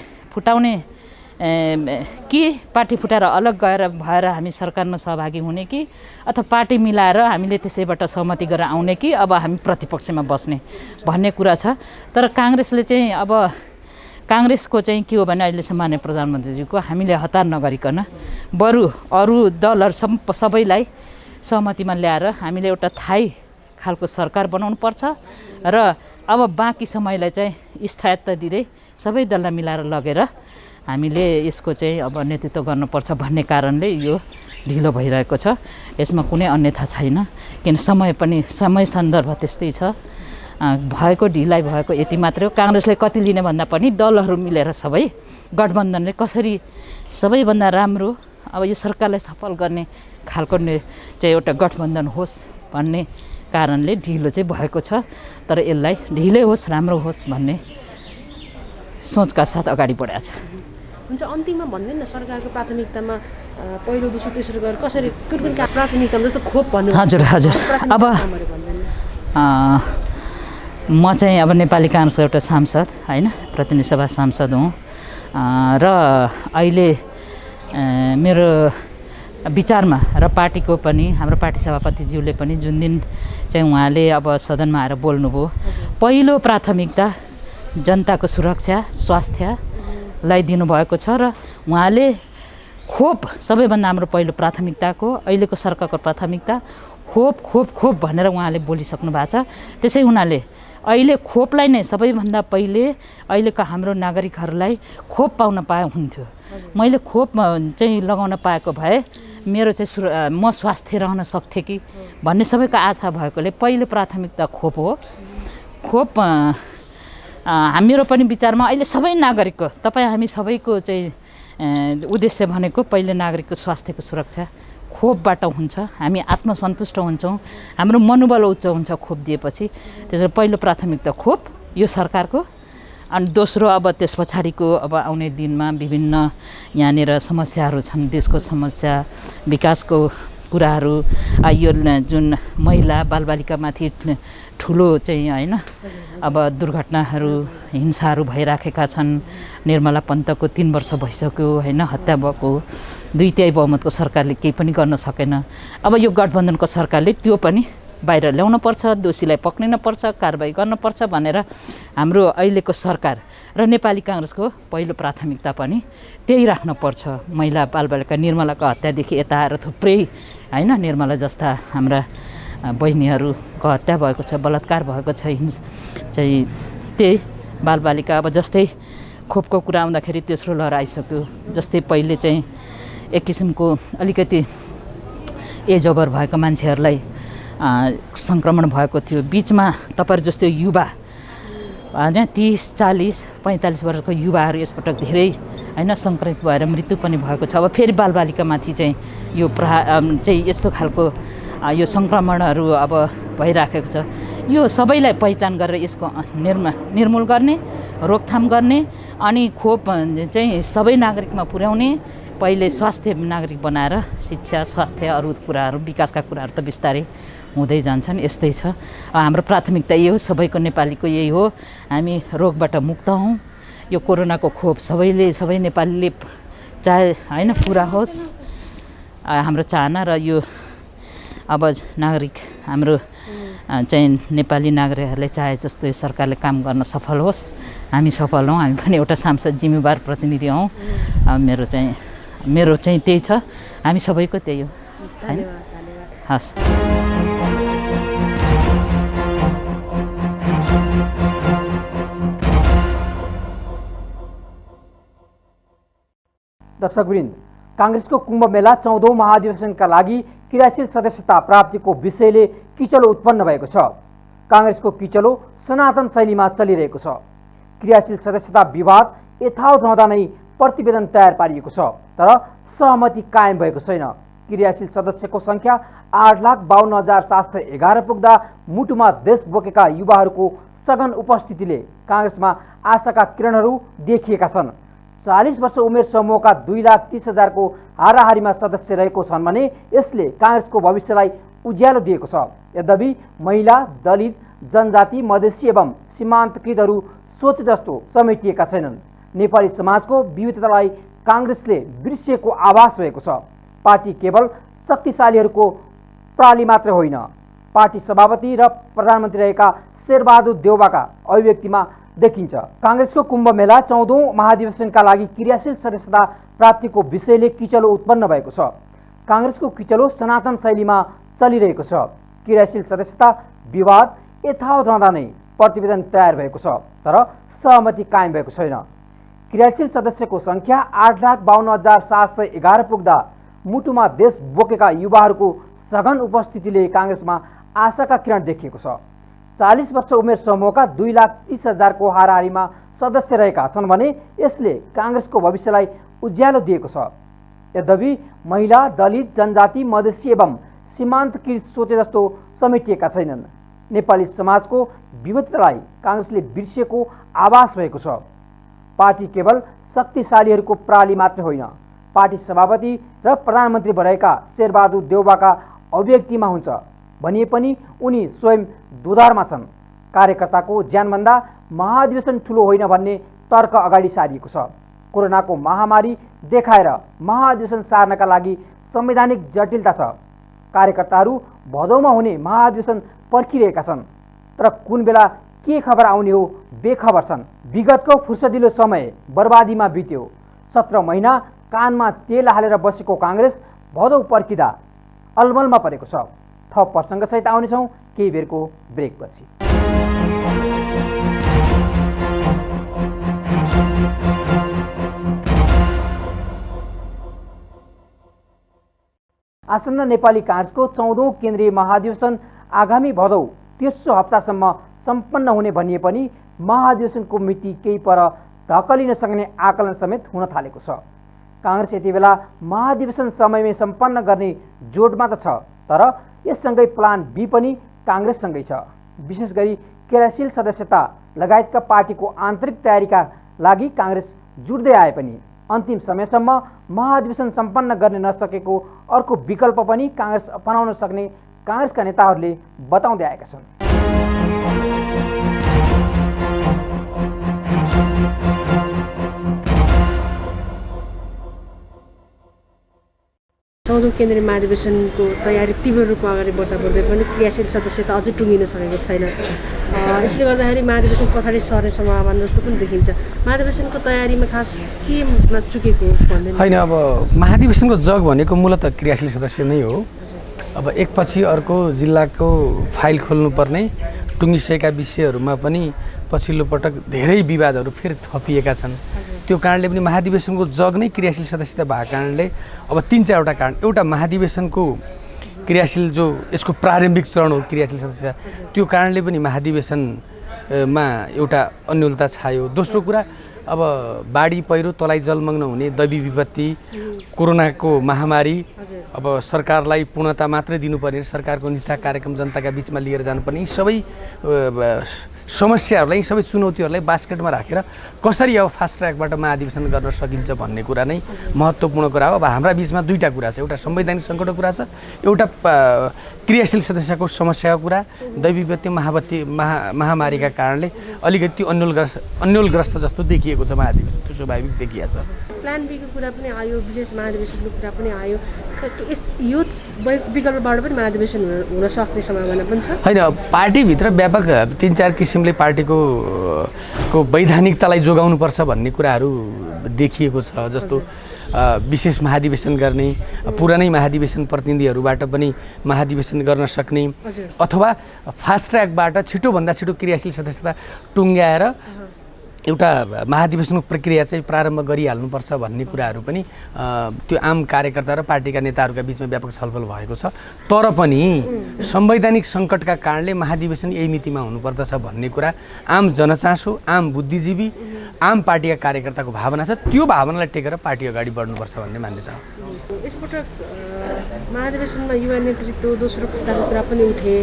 कि पार्टी फुटाएर अलग भएर हामी सरकारमा सहभागी हुने कि अथवा पार्टी मिलाएर हामीले त्यसैबाट सहमति गरेर आउने कि अब हामी प्रतिपक्षमा बस्ने भन्ने कुरा छ। तर काङ्ग्रेसले चाहिँ अब काङ्ग्रेसको चाहिँ के हो भने अहिले सामान्य प्रधानमन्त्रीजीको हामीले हतार नगरिकन बरु अरू दलहरू सबैलाई सहमतिमा ल्याएर हामीले एउटा थायी खालको सरकार बनाउनु पर्छ र अब बाँकी समयलाई चाहिँ स्थायित्व दिँदै सबै दललाई मिलाएर लगेर हामीले यसको चाहिँ अब नेतृत्व गर्नुपर्छ भन्ने कारणले यो ढिलो भइरहेको छ। यसमा कुनै अन्यथा छैन, किन समय सन्दर्भ त्यस्तै छ। भएको ढिलाइ भएको यति मात्रै हो। काङ्ग्रेसले कति लिने भन्दा पनि दलहरू मिलेर सबै गठबन्धनले कसरी सबैभन्दा राम्रो अब यो सरकारलाई सफल गर्ने खालको चाहिँ एउटा गठबन्धन होस् भन्ने कारणले ढिलो चाहिँ भएको छ। तर यसलाई ढिलै होस् राम्रो होस् भन्ने सोचका साथ अगाडि बढाएको छ। हुन्छ, अन्तिममा भन्दैन न सरकारको प्राथमिकतामा पहिलो दोस्रो तेस्रो गरेर कसरी कुन प्राथमिकतामा जस्तो खोप भन्नु? हजुर अब म चाहिँ अब नेपाली काङ्ग्रेसको एउटा सांसद होइन, प्रतिनिधि सभा सांसद हुँ र अहिले मेरो विचारमा र पार्टीको पनि हाम्रो पार्टी सभापतिज्यूले पनि जुन दिन चाहिँ उहाँले अब सदनमा आएर बोल्नुभयो, पहिलो प्राथमिकता जनताको सुरक्षा स्वास्थ्यलाई दिनुभएको छ र उहाँले खोप सबैभन्दा हाम्रो पहिलो प्राथमिकताको अहिलेको सरकारको प्राथमिकता खोप खोप खोप भनेर उहाँले बोलिसक्नु भएको छ। त्यसै हुनाले अहिले खोपलाई नै सबैभन्दा पहिले अहिलेको हाम्रो नागरिकहरूलाई खोप पाउन पाए हुन्थ्यो। मैले खोप चाहिँ लगाउन पाएको भए मेरो चाहिँ म स्वास्थ्य रहन सक्थेँ कि भन्ने सबैको आशा भएकोले पहिलो प्राथमिकता खोप हो। खोप मेरो पनि विचारमा अहिले सबै नागरिकको तपाईँ हामी सबैको चाहिँ उद्देश्य भनेको पहिले नागरिकको स्वास्थ्यको सुरक्षा खोपबाट हुन्छ। हामी आत्मसन्तुष्ट हुन्छौँ, हाम्रो मनोबल उच्च हुन्छ खोप दिएपछि। त्यसरी पहिलो प्राथमिकता खोप यो सरकारको। अनि दोस्रो अब त्यस पछाडिको अब आउने दिनमा विभिन्न यहाँनिर समस्याहरू छन्, देशको समस्या विकासको कुराहरू, यो जुन महिला बालबालिकामाथि ठुलो चाहिँ होइन अब दुर्घटनाहरू हिंसाहरू भइराखेका छन्। निर्मला पन्तको 3 वर्ष भइसक्यो होइन हत्या भएको, 2/3 बहुमतको सरकारले केही पनि गर्न सकेन। अब यो गठबन्धनको सरकारले त्यो पनि बाहिर ल्याउन पर्छ, दोषीलाई पक्रिन पर्छ, कारबाही गर्नुपर्छ भनेर हाम्रो अहिलेको सरकार र नेपाली काङ्ग्रेसको पहिलो प्राथमिकता पनि त्यही राख्नुपर्छ। महिला बालबालिका निर्मलाको हत्यादेखि यता आएर थुप्रै होइन निर्मला जस्ता हाम्रा बहिनीहरूको हत्या भएको छ, बलात्कार भएको छ, चाहिँ त्यही बालबालिका अब जस्तै खोपको कुरा आउँदाखेरि तेस्रो लहर आइसक्यो। जस्तै पहिले चाहिँ एक किसिमको अलिकति एज ओभर भएको मान्छेहरूलाई सङ्क्रमण भएको थियो। बिचमा तपाईँहरू जस्तो युवा होइन 30, 40, 45 वर्षको युवाहरू यसपटक धेरै होइन सङ्क्रमित भएर मृत्यु पनि भएको छ। अब फेरि बालबालिकामाथि चाहिँ यो चाहिँ यस्तो खालको यो सङ्क्रमणहरू अब भइराखेको छ। यो सबैलाई पहिचान गरेर यसको निर्मूल गर्ने, रोकथाम गर्ने अनि खोप चाहिँ सबै नागरिकमा पुर्याउने, पहिले स्वास्थ्य नागरिक बनाएर शिक्षा स्वास्थ्य अरू कुराहरू विकासका कुराहरू त बिस्तारै हुँदै जान्छन्। यस्तै छ हाम्रो प्राथमिकता यही हो, सबैको नेपालीको यही हो, हामी रोगबाट मुक्त हौँ। यो कोरोनाको खोप सबै नेपालीले चाहे होइन पुरा होस् हाम्रो चाहना र यो अब नागरिक हाम्रो चाहिँ नेपाली नागरिकहरूले चाहे जस्तो यो सरकारले काम गर्न सफल होस्, हामी सफल हौँ। हामी पनि एउटा सांसद जिम्मेवार प्रतिनिधि हौँ। मेरो चाहिँ त्यही छ, हामी सबैको त्यही हो हैन। हस् दर्शकवृन्द, काङ्ग्रेसको कुम्भ मेला 14औं महाधिवेशनका लागि क्रियाशील सदस्यता प्राप्तिको विषयले किचलो उत्पन्न भएको छ। काङ्ग्रेसको किचलो सनातन शैलीमा चलिरहेको छ। क्रियाशील सदस्यता विवाद यथावत रहँदा नै प्रतिवेदन तयार पारिएको छ, तर सहमति कायम भएको छैन। क्रियाशील सदस्यको सङ्ख्या 8,52,711 पुग्दा मुटुमा देश बोकेका युवाहरूको सघन उपस्थितिले काङ्ग्रेसमा आशाका किरणहरू देखिएका छन्। 40 वर्ष उमेर समूहका 2,30,000 को हाराहारीमा सदस्य रहेको छन् भने यसले काङ्ग्रेसको भविष्यलाई उज्यालो दिएको छ। यद्यपि महिला, दलित, जनजाति, मधेसी एवं सीमान्तकृतहरू सोच जस्तो समेटिएका छैनन्। नेपाली समाजको विविधतालाई काङ्ग्रेसले बिर्सिएको आभास भएको छ। पार्टी केवल शक्तिशालीहरूको प्रणाली मात्र होइन, पार्टी सभापति र प्रधानमन्त्री रहेका शेरबहादुर देउवाका अभिव्यक्तिमा देखिन्छ। काङ्ग्रेसको कुम्भ मेला 14औं महाधिवेशनका लागि क्रियाशील सदस्यता प्राप्तिको विषयले किचलो उत्पन्न भएको छ। काङ्ग्रेसको किचलो सनातन शैलीमा चलिरहेको छ। क्रियाशील सदस्यता विवाद यथावत रहँदा नै प्रतिवेदन तयार भएको छ, तर सहमति कायम भएको छैन। क्रियाशील सदस्यको सङ्ख्या 8,52,711 पुग्दा मुटुमा देश बोकेका युवाहरूको सघन उपस्थितिले काङ्ग्रेसमा आशाका किरण देखिएको छ। 40 वर्ष उमेर समूहका 2,30,000 को हाराहारीमा सदस्य रहेका छन् भने यसले काङ्ग्रेसको भविष्यलाई उज्यालो दिएको छ। यद्यपि महिला, दलित, जनजाति, मधेसी एवं सीमान्तकृत सोचे जस्तो समेटिएका छैनन्। नेपाली समाजको विविधतालाई काङ्ग्रेसले बिर्सिएको आभास भएको छ। पार्टी केवल शक्तिशालीहरूको प्रणाली मात्र होइन, पार्टी सभापति र प्रधानमन्त्री भएका शेरबहादुर देउवाका अभिव्यक्तिमा हुन्छ भनिए पनि उनी स्वयं दुधारमा छन्। कार्यकर्ताको ज्यानभन्दा महाधिवेशन ठुलो होइन भन्ने तर्क अगाडि सारिएको छ। कोरोनाको महामारी देखाएर महाधिवेशन सार्नका लागि संवैधानिक जटिलता छ। कार्यकर्ताहरू भदौमा हुने महाधिवेशन पर्खिरहेका छन्, तर कुन बेला के खबर आउने हो बेखबर छन्। विगतको फुर्सदिलो समय बर्बादीमा बित्यो। 17 महिना कानमा तेल हालेर बसेको काङ्ग्रेस भदौ पर्खिँदा अलमलमा परेको छ। थप प्रसङ्गसहित आउनेछौँ केही बेरको ब्रेकपछि। आसन्न नेपाली काङ्ग्रेसको 14औं केन्द्रीय महाधिवेशन आगामी भदौ तेस्रो हप्तासम्म सम्पन्न हुने भनिए पनि महाधिवेशनको मिति केही पर धकलिन सक्ने आकलन समेत हुन थालेको छ। काङ्ग्रेस यति बेला महाधिवेशन समयमै सम्पन्न गर्ने जोडमा त छ, तर यससँगै प्लान बी पनि काङ्ग्रेससँगै छ। विशेष गरी क्रियाशील सदस्यता लगायतका पार्टीको आन्तरिक तयारीका लागि काङ्ग्रेस जुट्दै आए पनि अन्तिम समयसम्म महाधिवेशन सम्पन्न गर्न नसकेको अर्को विकल्प पनि काङ्ग्रेस अपनाउन सक्ने काङ्ग्रेसका नेताहरूले बताउँदै आएका छन्। चौधौं केन्द्रीय महाधिवेशनको तयारी तीव्र रूपमा अगाडि बढ्दा बढ्दै पनि क्रियाशील सदस्यता अझै टुङ्गिन सकेको छैन। यसले गर्दाखेरि महाधिवेशन पछाडि सर्ने सम्भावना जस्तो पनि देखिन्छ। महाधिवेशनको तयारीमा खास केमा चुकेको भन्ने होइन। अब महाधिवेशनको जग भनेको मूलतः क्रियाशील सदस्य नै हो। अब एकपछि अर्को जिल्लाको फाइल खोल्नुपर्ने टुङ्गिसकेका विषयहरूमा पनि पछिल्लो पटक धेरै विवादहरू फेरि थपिएका छन्। त्यो कारणले पनि महाधिवेशनको जग नै क्रियाशील सदस्यता भएको कारणले अब 3-4वटा कारण। एउटा महाधिवेशनको क्रियाशील जो यसको प्रारम्भिक चरण हो क्रियाशील सदस्यता, त्यो कारणले पनि महाधिवेशनमा एउटा अन्योलता छायो। दोस्रो कुरा अब बाढी पहिरो तलाई जलमग्न हुने दैवी विपत्ति, कोरोनाको महामारी, अब सरकारलाई पूर्णता मात्रै दिनुपर्ने, सरकारको नीति कार्यक्रम जनताका बिचमा लिएर जानुपर्ने, यी सबै समस्याहरूलाई, सबै चुनौतीहरूलाई बास्केटमा राखेर कसरी अब फास्ट ट्र्याकबाट महाधिवेशन गर्न सकिन्छ भन्ने कुरा नै महत्त्वपूर्ण कुरा हो। अब हाम्रा बिचमा दुईवटा कुरा छ। एउटा संवैधानिक सङ्कटको कुरा छ, एउटा क्रियाशील सदस्यको समस्याको कुरा। दैवी विपत्ति महामारीका कारणले अलिकति अन्योलग्रस्त जस्तो देखिएको छ महाधिवेशन, त्यो स्वाभाविक देखिएको छ। प्लान बीको कुरा पनि आयो, विशेष महाधिवेशनको कुरा पनि आयो। यो विकल्पबाट पनि महाधिवेशन हुन सक्ने सम्भावना पनि छ। होइन, पार्टीभित्र व्यापक 3-4 किसिमले पार्टीको वैधानिकतालाई जोगाउनुपर्छ भन्ने कुराहरू देखिएको छ। जस्तो विशेष महाधिवेशन गर्ने, पुरानै महाधिवेशन प्रतिनिधिहरूबाट पनि महाधिवेशन गर्न सक्ने, अथवा फास्ट ट्र्याकबाट छिटोभन्दा छिटो क्रियाशील सदस्यता टुङ्ग्याएर एउटा महाधिवेशनको प्रक्रिया चाहिँ प्रारम्भ गरिहाल्नुपर्छ भन्ने कुराहरू पनि त्यो आम कार्यकर्ता र पार्टीका नेताहरूका बिचमा व्यापक छलफल भएको छ। तर पनि संवैधानिक सङ्कटका कारणले महाधिवेशन यही मितिमा हुनुपर्दछ भन्ने कुरा आम जनचासो, आम बुद्धिजीवी, आम पार्टीका कार्यकर्ताको भावना छ। त्यो भावनालाई टेकेर पार्टी अगाडि बढ्नुपर्छ भन्ने मान्यता हो। यसपटक महाधिवेशनमा युवा नेतृत्व दोस्रो पुस्ताको कुरा पनि उठे,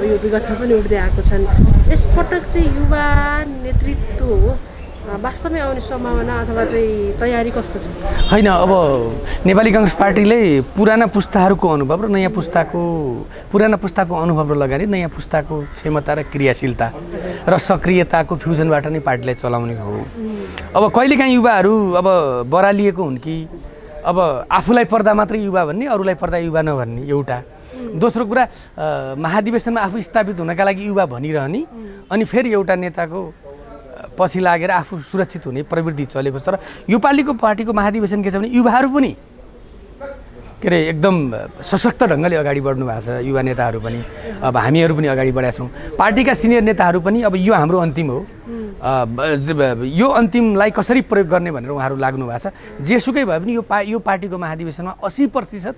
यो विगतमा पनि उठ्दै आएको छन्। यसपटक चाहिँ युवा नेतृत्व वास्तवमै आउने सम्भावना अथवा चाहिँ तयारी कस्तो छ? होइन, अब नेपाली काङ्ग्रेस पार्टीले पुराना पुस्ताहरूको अनुभव र नयाँ पुस्ताको अनुभव लगानी नयाँ पुस्ताको क्षमता र क्रियाशीलता र सक्रियताको फ्युजनबाट नै पार्टीलाई चलाउने हो। अब कहिलेकाहीँ युवाहरू अब बरालिएको हुन् कि अब आफूलाई पर्दा मात्रै युवा भन्ने, अरूलाई पर्दा युवा नभन्ने एउटा। दोस्रो कुरा, महाधिवेशनमा आफू स्थापित हुनका लागि युवा भनिरहने, अनि फेरि एउटा नेताको पछि लागेर आफू सुरक्षित हुने प्रवृत्ति चलेको छ। तर यो पार्टीको महाधिवेशन के छ भने युवाहरू पनि के अरे एकदम सशक्त ढङ्गले अगाडि बढ्नु भएको छ। युवा नेताहरू पनि, अब हामीहरू पनि अगाडि बढेका छौँ। पार्टीका सिनियर नेताहरू पनि अब यो हाम्रो अन्तिम हो, यो अन्तिमलाई कसरी प्रयोग गर्ने भनेर उहाँहरू लाग्नु भएको छ। जेसुकै भए पनि यो पार्टीको महाधिवेशनमा 80%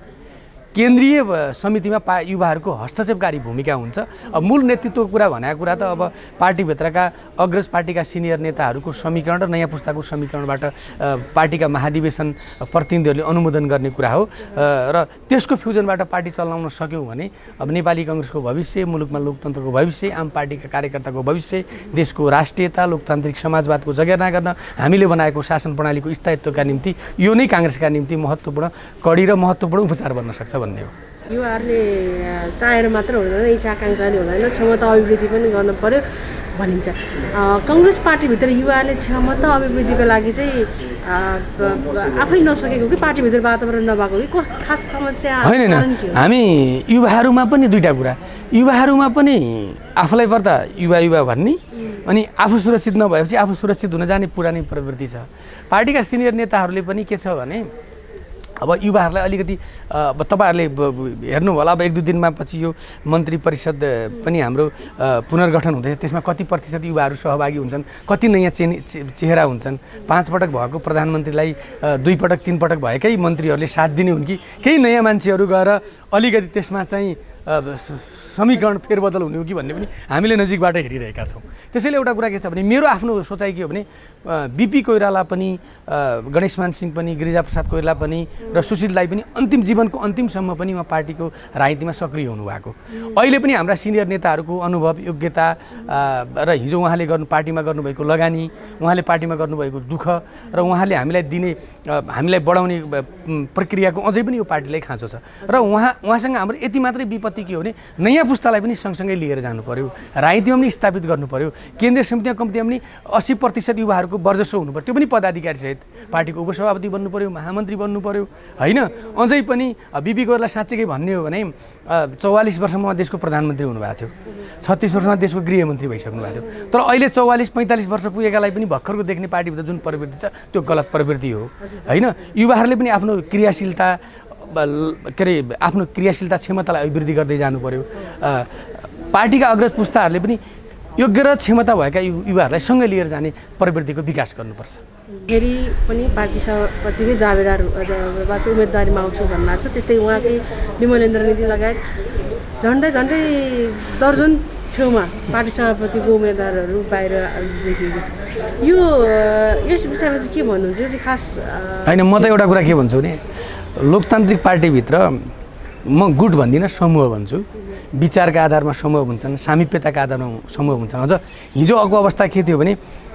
केन्द्रीय समितिमा युवाहरूको हस्तक्षेपकारी भूमिका हुन्छ। अब मूल नेतृत्वको कुरा भनेको कुरा त अब पार्टीभित्रका अग्रज पार्टीका सिनियर नेताहरूको समीकरण र नयाँ पुस्ताको समीकरणबाट पार्टीका महाधिवेशन प्रतिनिधिहरूले अनुमोदन गर्ने कुरा हो। र त्यसको फ्युजनबाट पार्टी चलाउन सक्यौँ भने अब नेपाली काङ्ग्रेसको भविष्य, मुलुकमा लोकतन्त्रको भविष्य, आम पार्टीका कार्यकर्ताको भविष्य, देशको राष्ट्रियता, लोकतान्त्रिक समाजवादको जगेर्ना गर्न हामीले बनाएको शासन प्रणालीको स्थायित्वका निम्ति यो नै काङ्ग्रेसका निम्ति महत्त्वपूर्ण कडी र महत्त्वपूर्ण उपचार बन्न सक्छ भन्ने हो। युवाहरूले चाहेर मात्र हुँदैन, इच्छा आकाङ्क्षाले हुँदैन, क्षमता अभिवृद्धि पनि गर्न पर्यो भनिन्छ। काङ्ग्रेस पार्टीभित्र युवाले क्षमता अभिवृद्धिको लागि चाहिँ आफै नसकेको कि पार्टीभित्र वातावरण नभएको कि खास समस्या होइन हामी युवाहरूमा पनि दुईवटा कुरा युवाहरूमा पनि आफूलाई पर्दा युवा भन्ने अनि आफू सुरक्षित नभएपछि आफू सुरक्षित हुन जाने पुरानै प्रवृत्ति छ पार्टीका सिनियर नेताहरूले पनि के छ भने अब युवाहरूलाई अलिकति तपाईँहरूले हेर्नु होला अब 1-2 दिनमा पछि यो मन्त्री परिषद पनि हाम्रो पुनर्गठन हुँदैछ त्यसमा कति प्रतिशत युवाहरू सहभागी हुन्छन् कति नयाँ चेहरा हुन्छन् 5 पटक भएको प्रधानमन्त्रीलाई 2 पटक 3 पटक भएकै मन्त्रीहरूले साथ दिने हुन् कि केही नयाँ मान्छेहरू गएर अलिकति त्यसमा चाहिँ समीकरण फेरबदल हुने हो कि भन्ने पनि हामीले नजिकबाट हेरिरहेका छौँ त्यसैले एउटा कुरा के छ भने मेरो आफ्नो सोचाइ के हो भने बिपी कोइराला पनि गणेशमान सिंह पनि गिरिजाप्रसाद कोइराला पनि र सुशीललाई पनि अन्तिम जीवनको अन्तिमसम्म पनि उहाँ पार्टीको राजनीतिमा सक्रिय हुनुभएको अहिले पनि हाम्रा सिनियर नेताहरूको अनुभव योग्यता र हिजो उहाँले पार्टीमा गर्नुभएको लगानी उहाँले पार्टीमा गर्नुभएको दुःख र उहाँले हामीलाई दिने हामीलाई बढाउने प्रक्रियाको अझै पनि यो पार्टीलाई खाँचो छ र उहाँसँग हाम्रो यति मात्रै विपत्ति के हो भने नयाँ पुस्तालाई पनि सँगसँगै लिएर जानु पर्यो राजनीतिमा पनि स्थापित गर्नु पर्यो केन्द्रीय समितिमा कम्तीमा पनि 80% युवाहरूको वर्चस्व हुनु पर्यो त्यो पनि पदाधिकारी सहित पार्टीको उपसभापति बन्नु पर्यो महामन्त्री बन्नु पर्यो होइन अझै पनि बिपी कोइराला साँच्चै भन्ने हो भने 44 वर्षमा देशको प्रधानमन्त्री हुनुभएको थियो 36 वर्षमा देशको गृहमन्त्री भइसक्नु भएको थियो तर अहिले 44-45 वर्ष पुगेकालाई पनि भर्खरको देख्ने पार्टीभित्र जुन प्रवृत्ति छ त्यो गलत प्रवृत्ति हो होइन युवाहरूले पनि आफ्नो क्रियाशीलता के अरे आफ्नो क्रियाशीलता क्षमतालाई अभिवृद्धि गर्दै जानु पर्यो पार्टीका अग्रज पुस्ताहरूले पनि योग्य र क्षमता भएका युवाहरूलाई सँगै लिएर जाने प्रवृत्तिको विकास गर्नुपर्छ फेरि पनि पार्टी सभापतिकै दावेदार उम्मेदवारीमा आउँछु भन्नु छ त्यस्तै उहाँकै विमलेन्द्र निधि लगायत झन्डै दर्जन छेउमा पार्टी सभापतिको उम्मेदवारहरू बाहिर देखिएको छ यस विषयमा चाहिँ के भन्नुहुन्छ चाहिँ खास होइन म त एउटा कुरा के भन्छु भने लोकतान्त्रिक पार्टीभित्र म गुट भन्दिनँ समूह भन्छु विचारका आधारमा समूह हुन्छन् सामिप्यताका आधारमा समूह हुन्छन् अझ हिजोको अवस्था के थियो भने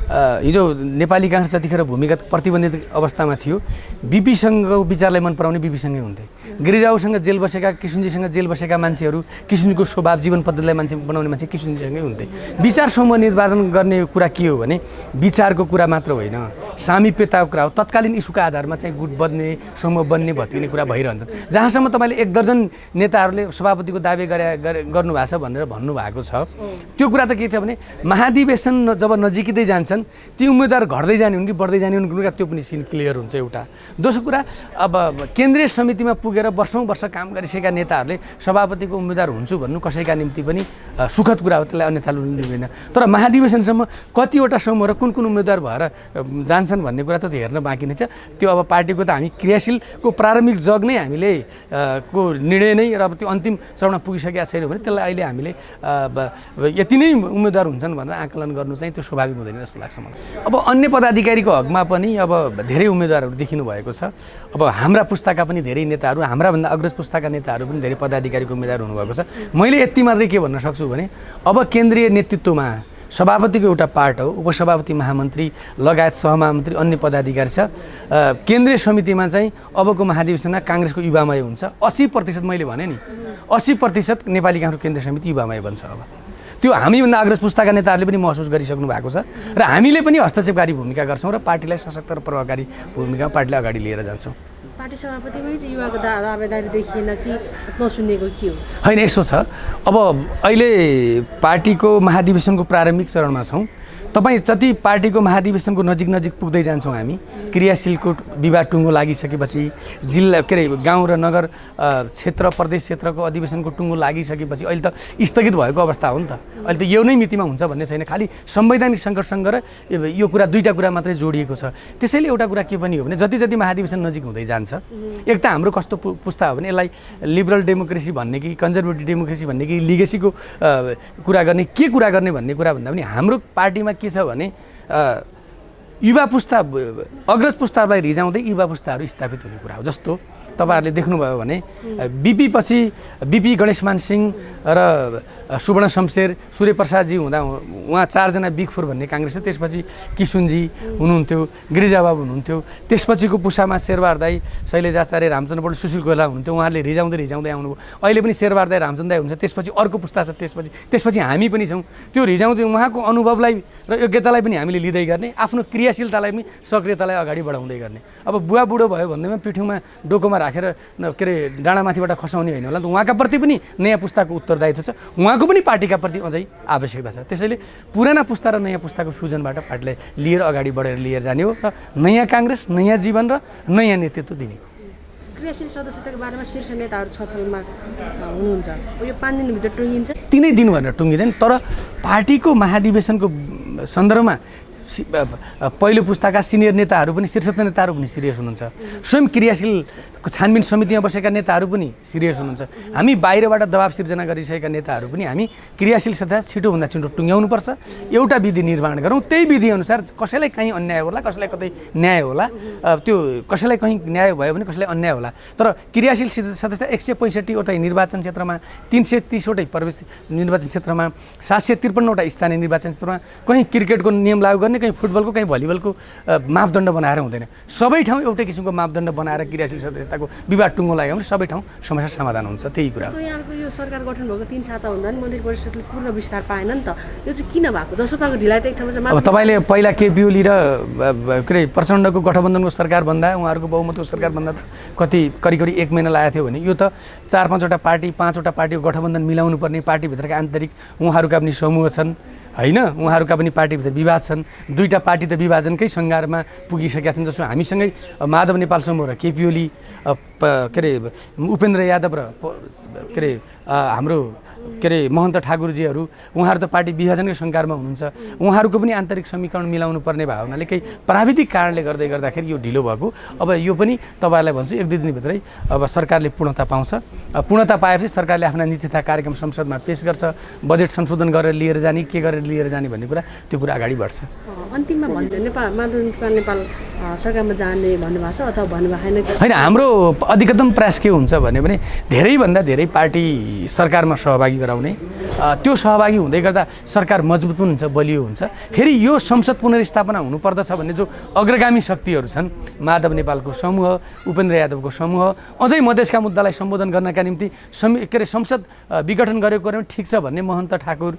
हिजो नेपाली काङ्ग्रेस जतिखेर भूमिगत प्रतिबन्धित अवस्थामा थियो बिपीसँगको विचारलाई मन पराउने बिपीसँगै हुन्थे गिरिजाउसँग जेल बसेका किशुनजीसँग जेल बसेका मान्छेहरू किशुनको स्वभाव जीवन पद्धतिलाई मान्छे बनाउने मान्छे किशुनजीसँगै हुन्थे विचार समूह निर्धारण गर्ने कुरा के हो भने विचारको कुरा मात्र होइन सामिप्यताको कुरा हो तत्कालीन इस्युका आधारमा चाहिँ गुट बन्ने समूह बन्ने भत्किने कुरा भइरहन्छ जहाँसम्म तपाईँले 1 दर्जन नेताहरूले सभापतिको दावी गर्नुभएको छ भनेर भन्नुभएको छ त्यो कुरा त के छ भने महाधिवेशन जब नजिकै जान्छन् ती उम्मेदवार घट्दै जाने हुन् कि बढ्दै जाने हुन् कुरा त्यो पनि सिन क्लियर हुन्छ एउटा दोस्रो कुरा अब केन्द्रीय समितिमा पुगेर वर्षौं वर्ष काम गरिसकेका नेताहरूले सभापतिको उम्मेदवार हुन्छु भन्नु कसैका निम्ति पनि सुखद कुरा हो त्यसलाई अन्यथा लिँदैन तर महाधिवेशनसम्म कतिवटा समूह र कुन उम्मेदवार भएर जान्छन् भन्ने कुरा त हेर्न बाँकी नै छ त्यो अब पार्टीको त हामी क्रियाशीलको प्रारम्भिक जग नै हामीले को निर्णय नै र अब त्यो अन्तिम चरणमा पुगिसकेका छैन भने त्यसलाई अहिले हामीले यति नै उम्मेदवार हुन्छन् भनेर आकलन गर्नु चाहिँ त्यो स्वाभाविक हुँदैन जस्तो लाग्छ मलाई अब अन्य पदाधिकारीको हकमा पनि अब धेरै उम्मेदवारहरू देखिनु भएको छ अब हाम्रा पुस्ताका पनि धेरै नेताहरू हाम्राभन्दा अग्रज पुस्ताका नेताहरू पनि धेरै पदाधिकारीको उम्मेदवार हुनुभएको छ मैले यति मात्रै के भन्न सक्छु भने अब केन्द्रीय नेतृत्वमा सभापतिको एउटा पार्ट हो उपसभापति महामन्त्री लगायत सहमहामन्त्री अन्य पदाधिकारी छ केन्द्रीय समितिमा चाहिँ अबको महाधिवेशनमा काङ्ग्रेसको युवामय हुन्छ 80% मैले भने नि 80% नेपाली काङ्ग्रेस केन्द्रीय समिति युवामय बन्छ अब त्यो हामीभन्दा अग्रज पुस्ताका नेताहरूले पनि महसुस गरिसक्नु भएको छ र हामीले पनि हस्तक्षेपकारी भूमिका गर्छौँ र पार्टीलाई सशक्त र प्रभावकारी भूमिका पार्टीलाई अगाडि लिएर जान्छौँ पार्टी सभापतिमै चाहिँ युवाको दावेदारी देखिएन कि नसुनेको के हो होइन यसो छ अब अहिले पार्टीको महाधिवेशनको प्रारम्भिक चरणमा छौँ तपाईँ जति पार्टीको महाधिवेशनको नजिक पुग्दै जान्छौँ हामी क्रियाशीलको विवाद टुङ्गो लागिसकेपछि जिल्ला के अरे गाउँ र नगर क्षेत्र प्रदेश क्षेत्रको अधिवेशनको टुङ्गो लागिसकेपछि अहिले त स्थगित भएको अवस्था हो नि त अहिले त यो नै मितिमा हुन्छ भन्ने छैन खालि संवैधानिक सङ्कटसँग र यो कुरा दुईवटा कुरा मात्रै जोडिएको छ त्यसैले एउटा कुरा के पनि हो भने जति महाधिवेशन नजिक हुँदै जान्छ एक त हाम्रो कस्तो पुस्ता हो भने यसलाई लिबरल डेमोक्रेसी भन्ने कि कन्जर्भेटिभ डेमोक्रेसी भन्ने कि लिगेसीको कुरा गर्ने के कुरा गर्ने भन्ने कुरा भन्दा पनि हाम्रो पार्टीमा के छ भने युवा पुस्ता अग्रज पुस्तालाई रिजाउँदै युवा पुस्ताहरू स्थापित हुने कुरा हो जस्तो तपाईँहरूले देख्नुभयो भने बिपी पछि बिपी गणेशमान सिंह र सुवर्ण शमशेर सूर्यप्रसादजी हुँदा उहाँ 4 जना बिग फोर भन्ने काङ्ग्रेस हो। त्यसपछि किशुनजी हुनुहुन्थ्यो, गिरिजाबाबु हुनुहुन्थ्यो, त्यसपछिको पुसामा शेरबहादुर दाई, शैलेजाचार्य, रामचन्द्र पौडेल, सुशील कोइराला हुनुहुन्थ्यो। उहाँहरूले रिजाउँदै आउनुभयो। अहिले पनि शेरबहादुर दाई, रामचन्द्र दाई हुन्छ। त्यसपछि अर्को पुस्ता छ, त्यसपछि हामी पनि छौँ। त्यो रिजाउँदै उहाँको अनुभवलाई र योग्यतालाई पनि हामीले लिँदै गर्ने, आफ्नो क्रियाशीलतालाई पनि सक्रियतालाई अगाडि बढाउँदै गर्ने। अब बुवा बुढो भयो भन्दैमा पिठ्यौँमा डोकोमा राखेर के अरे डाँडामाथिबाट खसाउने होइन होला। उहाँका प्रति पनि नयाँ पुस्ताको उत्तरदायित्व छ, उहाँको पनि पार्टीका प्रति अझै आवश्यकता छ। त्यसैले पुराना पुस्ता र नयाँ पुस्ताको फ्युजनबाट पार्टीलाई लिएर अगाडि बढेर लिएर जाने हो र नयाँ काङ्ग्रेस, नयाँ जीवन र नयाँ नेतृत्व दिने हो। क्रियाशील सदस्यताको बारेमा शीर्ष नेताहरू छलफलमा हुनुहुन्छ। यो 5 दिनभित्र टुङ्गिन्छ? 3 दिन भनेर टुङ्गिँदैन, तर पार्टीको महाधिवेशनको सन्दर्भमा पहिलो पुस्ताका सिनियर नेताहरू पनि, शीर्षस्थ नेताहरू पनि सिरियस हुनुहुन्छ। स्वयं क्रियाशील छानबिन समितिमा बसेका नेताहरू पनि सिरियस हुनुहुन्छ। हामी बाहिरबाट दबाब सिर्जना गरिसकेका नेताहरू पनि हामी क्रियाशीलता छिटोभन्दा छिटो टुङ्ग्याउनुपर्छ। एउटा विधि निर्माण गरौँ, त्यही विधिअनुसार कसैलाई कहीँ अन्याय होला, कसैलाई कतै न्याय होला, त्यो कसैलाई कहीँ न्याय भयो भने कसैलाई अन्याय होला। तर क्रियाशील सदस्य 165वटै निर्वाचन क्षेत्रमा, 330वटै प्रवेश निर्वाचन क्षेत्रमा, 753वटा स्थानीय निर्वाचन क्षेत्रमा, कहीँ क्रिकेटको नियम लागू गर्ने, कहीँ फुटबलको, कहीँ भलिबलको मापदण्ड बनाएर हुँदैन। सबै ठाउँ एउटै किसिमको मापदण्ड बनाएर क्रियाशील सदस्यताको विवाद टुङ्गो लाग्यो भने सबै ठाउँ समस्या समाधान हुन्छ। त्यही कुरा हो। यहाँको यो सरकार गठन भएको 3 साता हुँदा नि मन्त्री परिषदले पूर्ण विस्तार पाएन नि त। यो चाहिँ किन भएको? जसपाको ढिलाइ त एक ठाउँमा चाहिँ अब तपाईँले पहिला केपी ओली र के अरे प्रचण्डको गठबन्धनको सरकार भन्दा, उहाँहरूको बहुमतको सरकार भन्दा त करिब 1 महिना लागेको थियो भने यो त 4-5वटा पार्टी, 5वटा पार्टीको गठबन्धन मिलाउनु पर्ने, पार्टीभित्रका आन्तरिक उहाँहरूका पनि समूह छन् होइन, उहाँहरूका पनि पार्टीभित्र विवाद छन्। 2टा पार्टी त विभाजनकै सङ्घारमा पुगिसकेका छन्। जसमा हामीसँगै माधव नेपाल समूह र केपी ओली, के अरे उपेन्द्र यादव र के अरे हाम्रो के अरे महन्त ठाकुरजीहरू, उहाँहरू त पार्टी विभाजनकै सङ्घारमा हुनुहुन्छ। उहाँहरूको पनि आन्तरिक समीकरण मिलाउनु पर्ने भयो हुनाले केही प्राविधिक कारणले गर्दाखेरि यो ढिलो भएको। अब यो पनि तपाईँहरूलाई भन्छु 1-2 दिनभित्रै अब सरकारले पूर्णता पाउँछ। पूर्णता पाएपछि सरकारले आफ्ना नीति तथा कार्यक्रम संसदमा पेश गर्छ। बजेट संशोधन गरेर लिएर जाने, के गरेर लिएर जाने भन्ने कुरा, त्यो कुरा अगाडि बढ्छ। अन्तिममा भन्नु माधव नेपाल सरकारमा जाने भन्नुभएको छ अथवा भन्नुभएको होइन? हाम्रो अधिकतम प्रयास के हुन्छ भने धेरैभन्दा धेरै पार्टी सरकारमा सहभागी गराउने। त्यो सहभागी हुँदै गर्दा सरकार मजबुत पनि हुन्छ, बलियो हुन्छ। फेरि यो संसद पुनर्स्थापना हुनुपर्दछ भन्ने जो अग्रगामी शक्तिहरू छन्, माधव नेपालको समूह, उपेन्द्र यादवको समूह, अझै मधेसका मुद्दालाई सम्बोधन गर्नका निम्ति के अरे संसद विघटन गरेको कुरा पनि ठिक छ भन्ने महन्त ठाकुर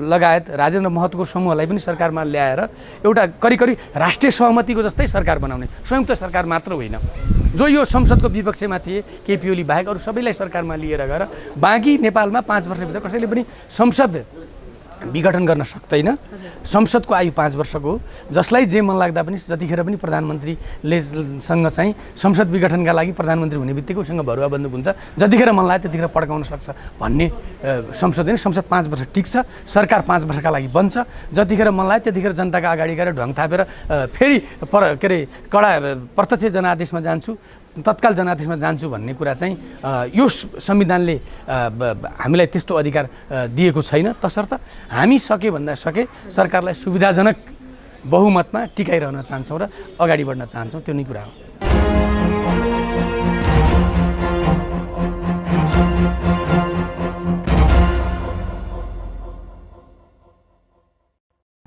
लगायत राजेन्द्र महतोको समूहलाई पनि सरकारमा ल्याएर एउटा करिब राष्ट्रिय सहमतिको जस्तै सरकार बनाउने, संयुक्त सरकार मात्र होइन। जो यो संसदको विपक्षमा थिए केपी ओली बाहेक अरू सबैलाई सरकारमा लिएर गएर बाँकी नेपालमा 5 वर्षभित्र कसैले पनि संसद विघटन गर्न सक्दैन। संसदको आयु 5 वर्षको हो। जसलाई जे मन लाग्दा पनि जतिखेर पनि प्रधानमन्त्रीले सँग चाहिँ संसद विघटनका लागि प्रधानमन्त्री हुने बित्तिकै उसँग भरुवा बन्दुक हुन्छ। जतिखेर मन लाग्यो त्यतिखेर पड्काउन सक्छ भन्ने संसद 5 वर्ष टिक्छ, सरकार 5 वर्षका लागि बन्छ। जतिखेर मन लाग्यो त्यतिखेर जनताका अगाडि गएर ढङ थापेर फेरि के अरे कडा प्रत्यक्ष जनादेशमा जान्छु, तत्काल जनादेशमा जान्छु भन्ने कुरा चाहिँ यो संविधानले हामीलाई त्यस्तो अधिकार दिएको छैन। तसर्थ हामी सके सरकारलाई सुविधाजनक बहुमतमा टिकाइरहन चाहन्छौँ र अगाडि बढ्न चाहन्छौँ, त्यो नै कुरा हो।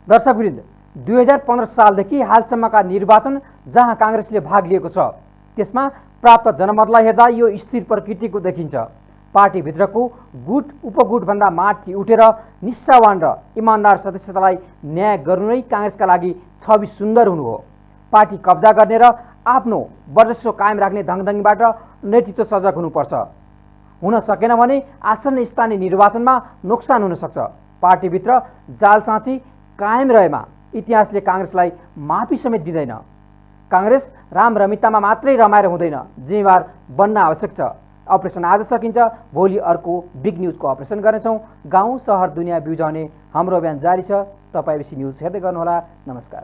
दर्शकवृन्द, 2015 सालदेखि हालसम्मका निर्वाचन जहाँ काङ्ग्रेसले भाग लिएको छ त्यसमा प्राप्त जनमतलाई हेर्दा यो स्थिर प्रकृतिको देखिन्छ। पार्टीभित्रको गुट उपगुटभन्दा माथि उठेर निष्ठावान र इमान्दार सदस्यतालाई न्याय गर्नु नै काङ्ग्रेसका लागि छवि सुन्दर हुनु हो। पार्टी कब्जा गर्ने र आफ्नो वर्चस्व कायम राख्ने धङधङीबाट नेतृत्व सजग हुनुपर्छ। हुन सकेन भने आसन्न स्थानीय निर्वाचनमा नोक्सान हुन सक्छ। पार्टीभित्र जालसाँची कायम रहेमा इतिहासले काङ्ग्रेसलाई माफी समेत दिँदैन। काङ्ग्रेस राम रमितामा मात्रै रमाएर हुँदैन, जिम्मेवार बन्न आवश्यक छ। अपरेसन आज सकिन्छ, भोलि अर्को बिग न्युजको अपरेसन गर्नेछौँ। गाउँ सहर दुनियाँ बिउजाउने हाम्रो अभियान जारी छ। तपाईँ ABC न्युज हेर्दै गर्नुहोला। नमस्कार।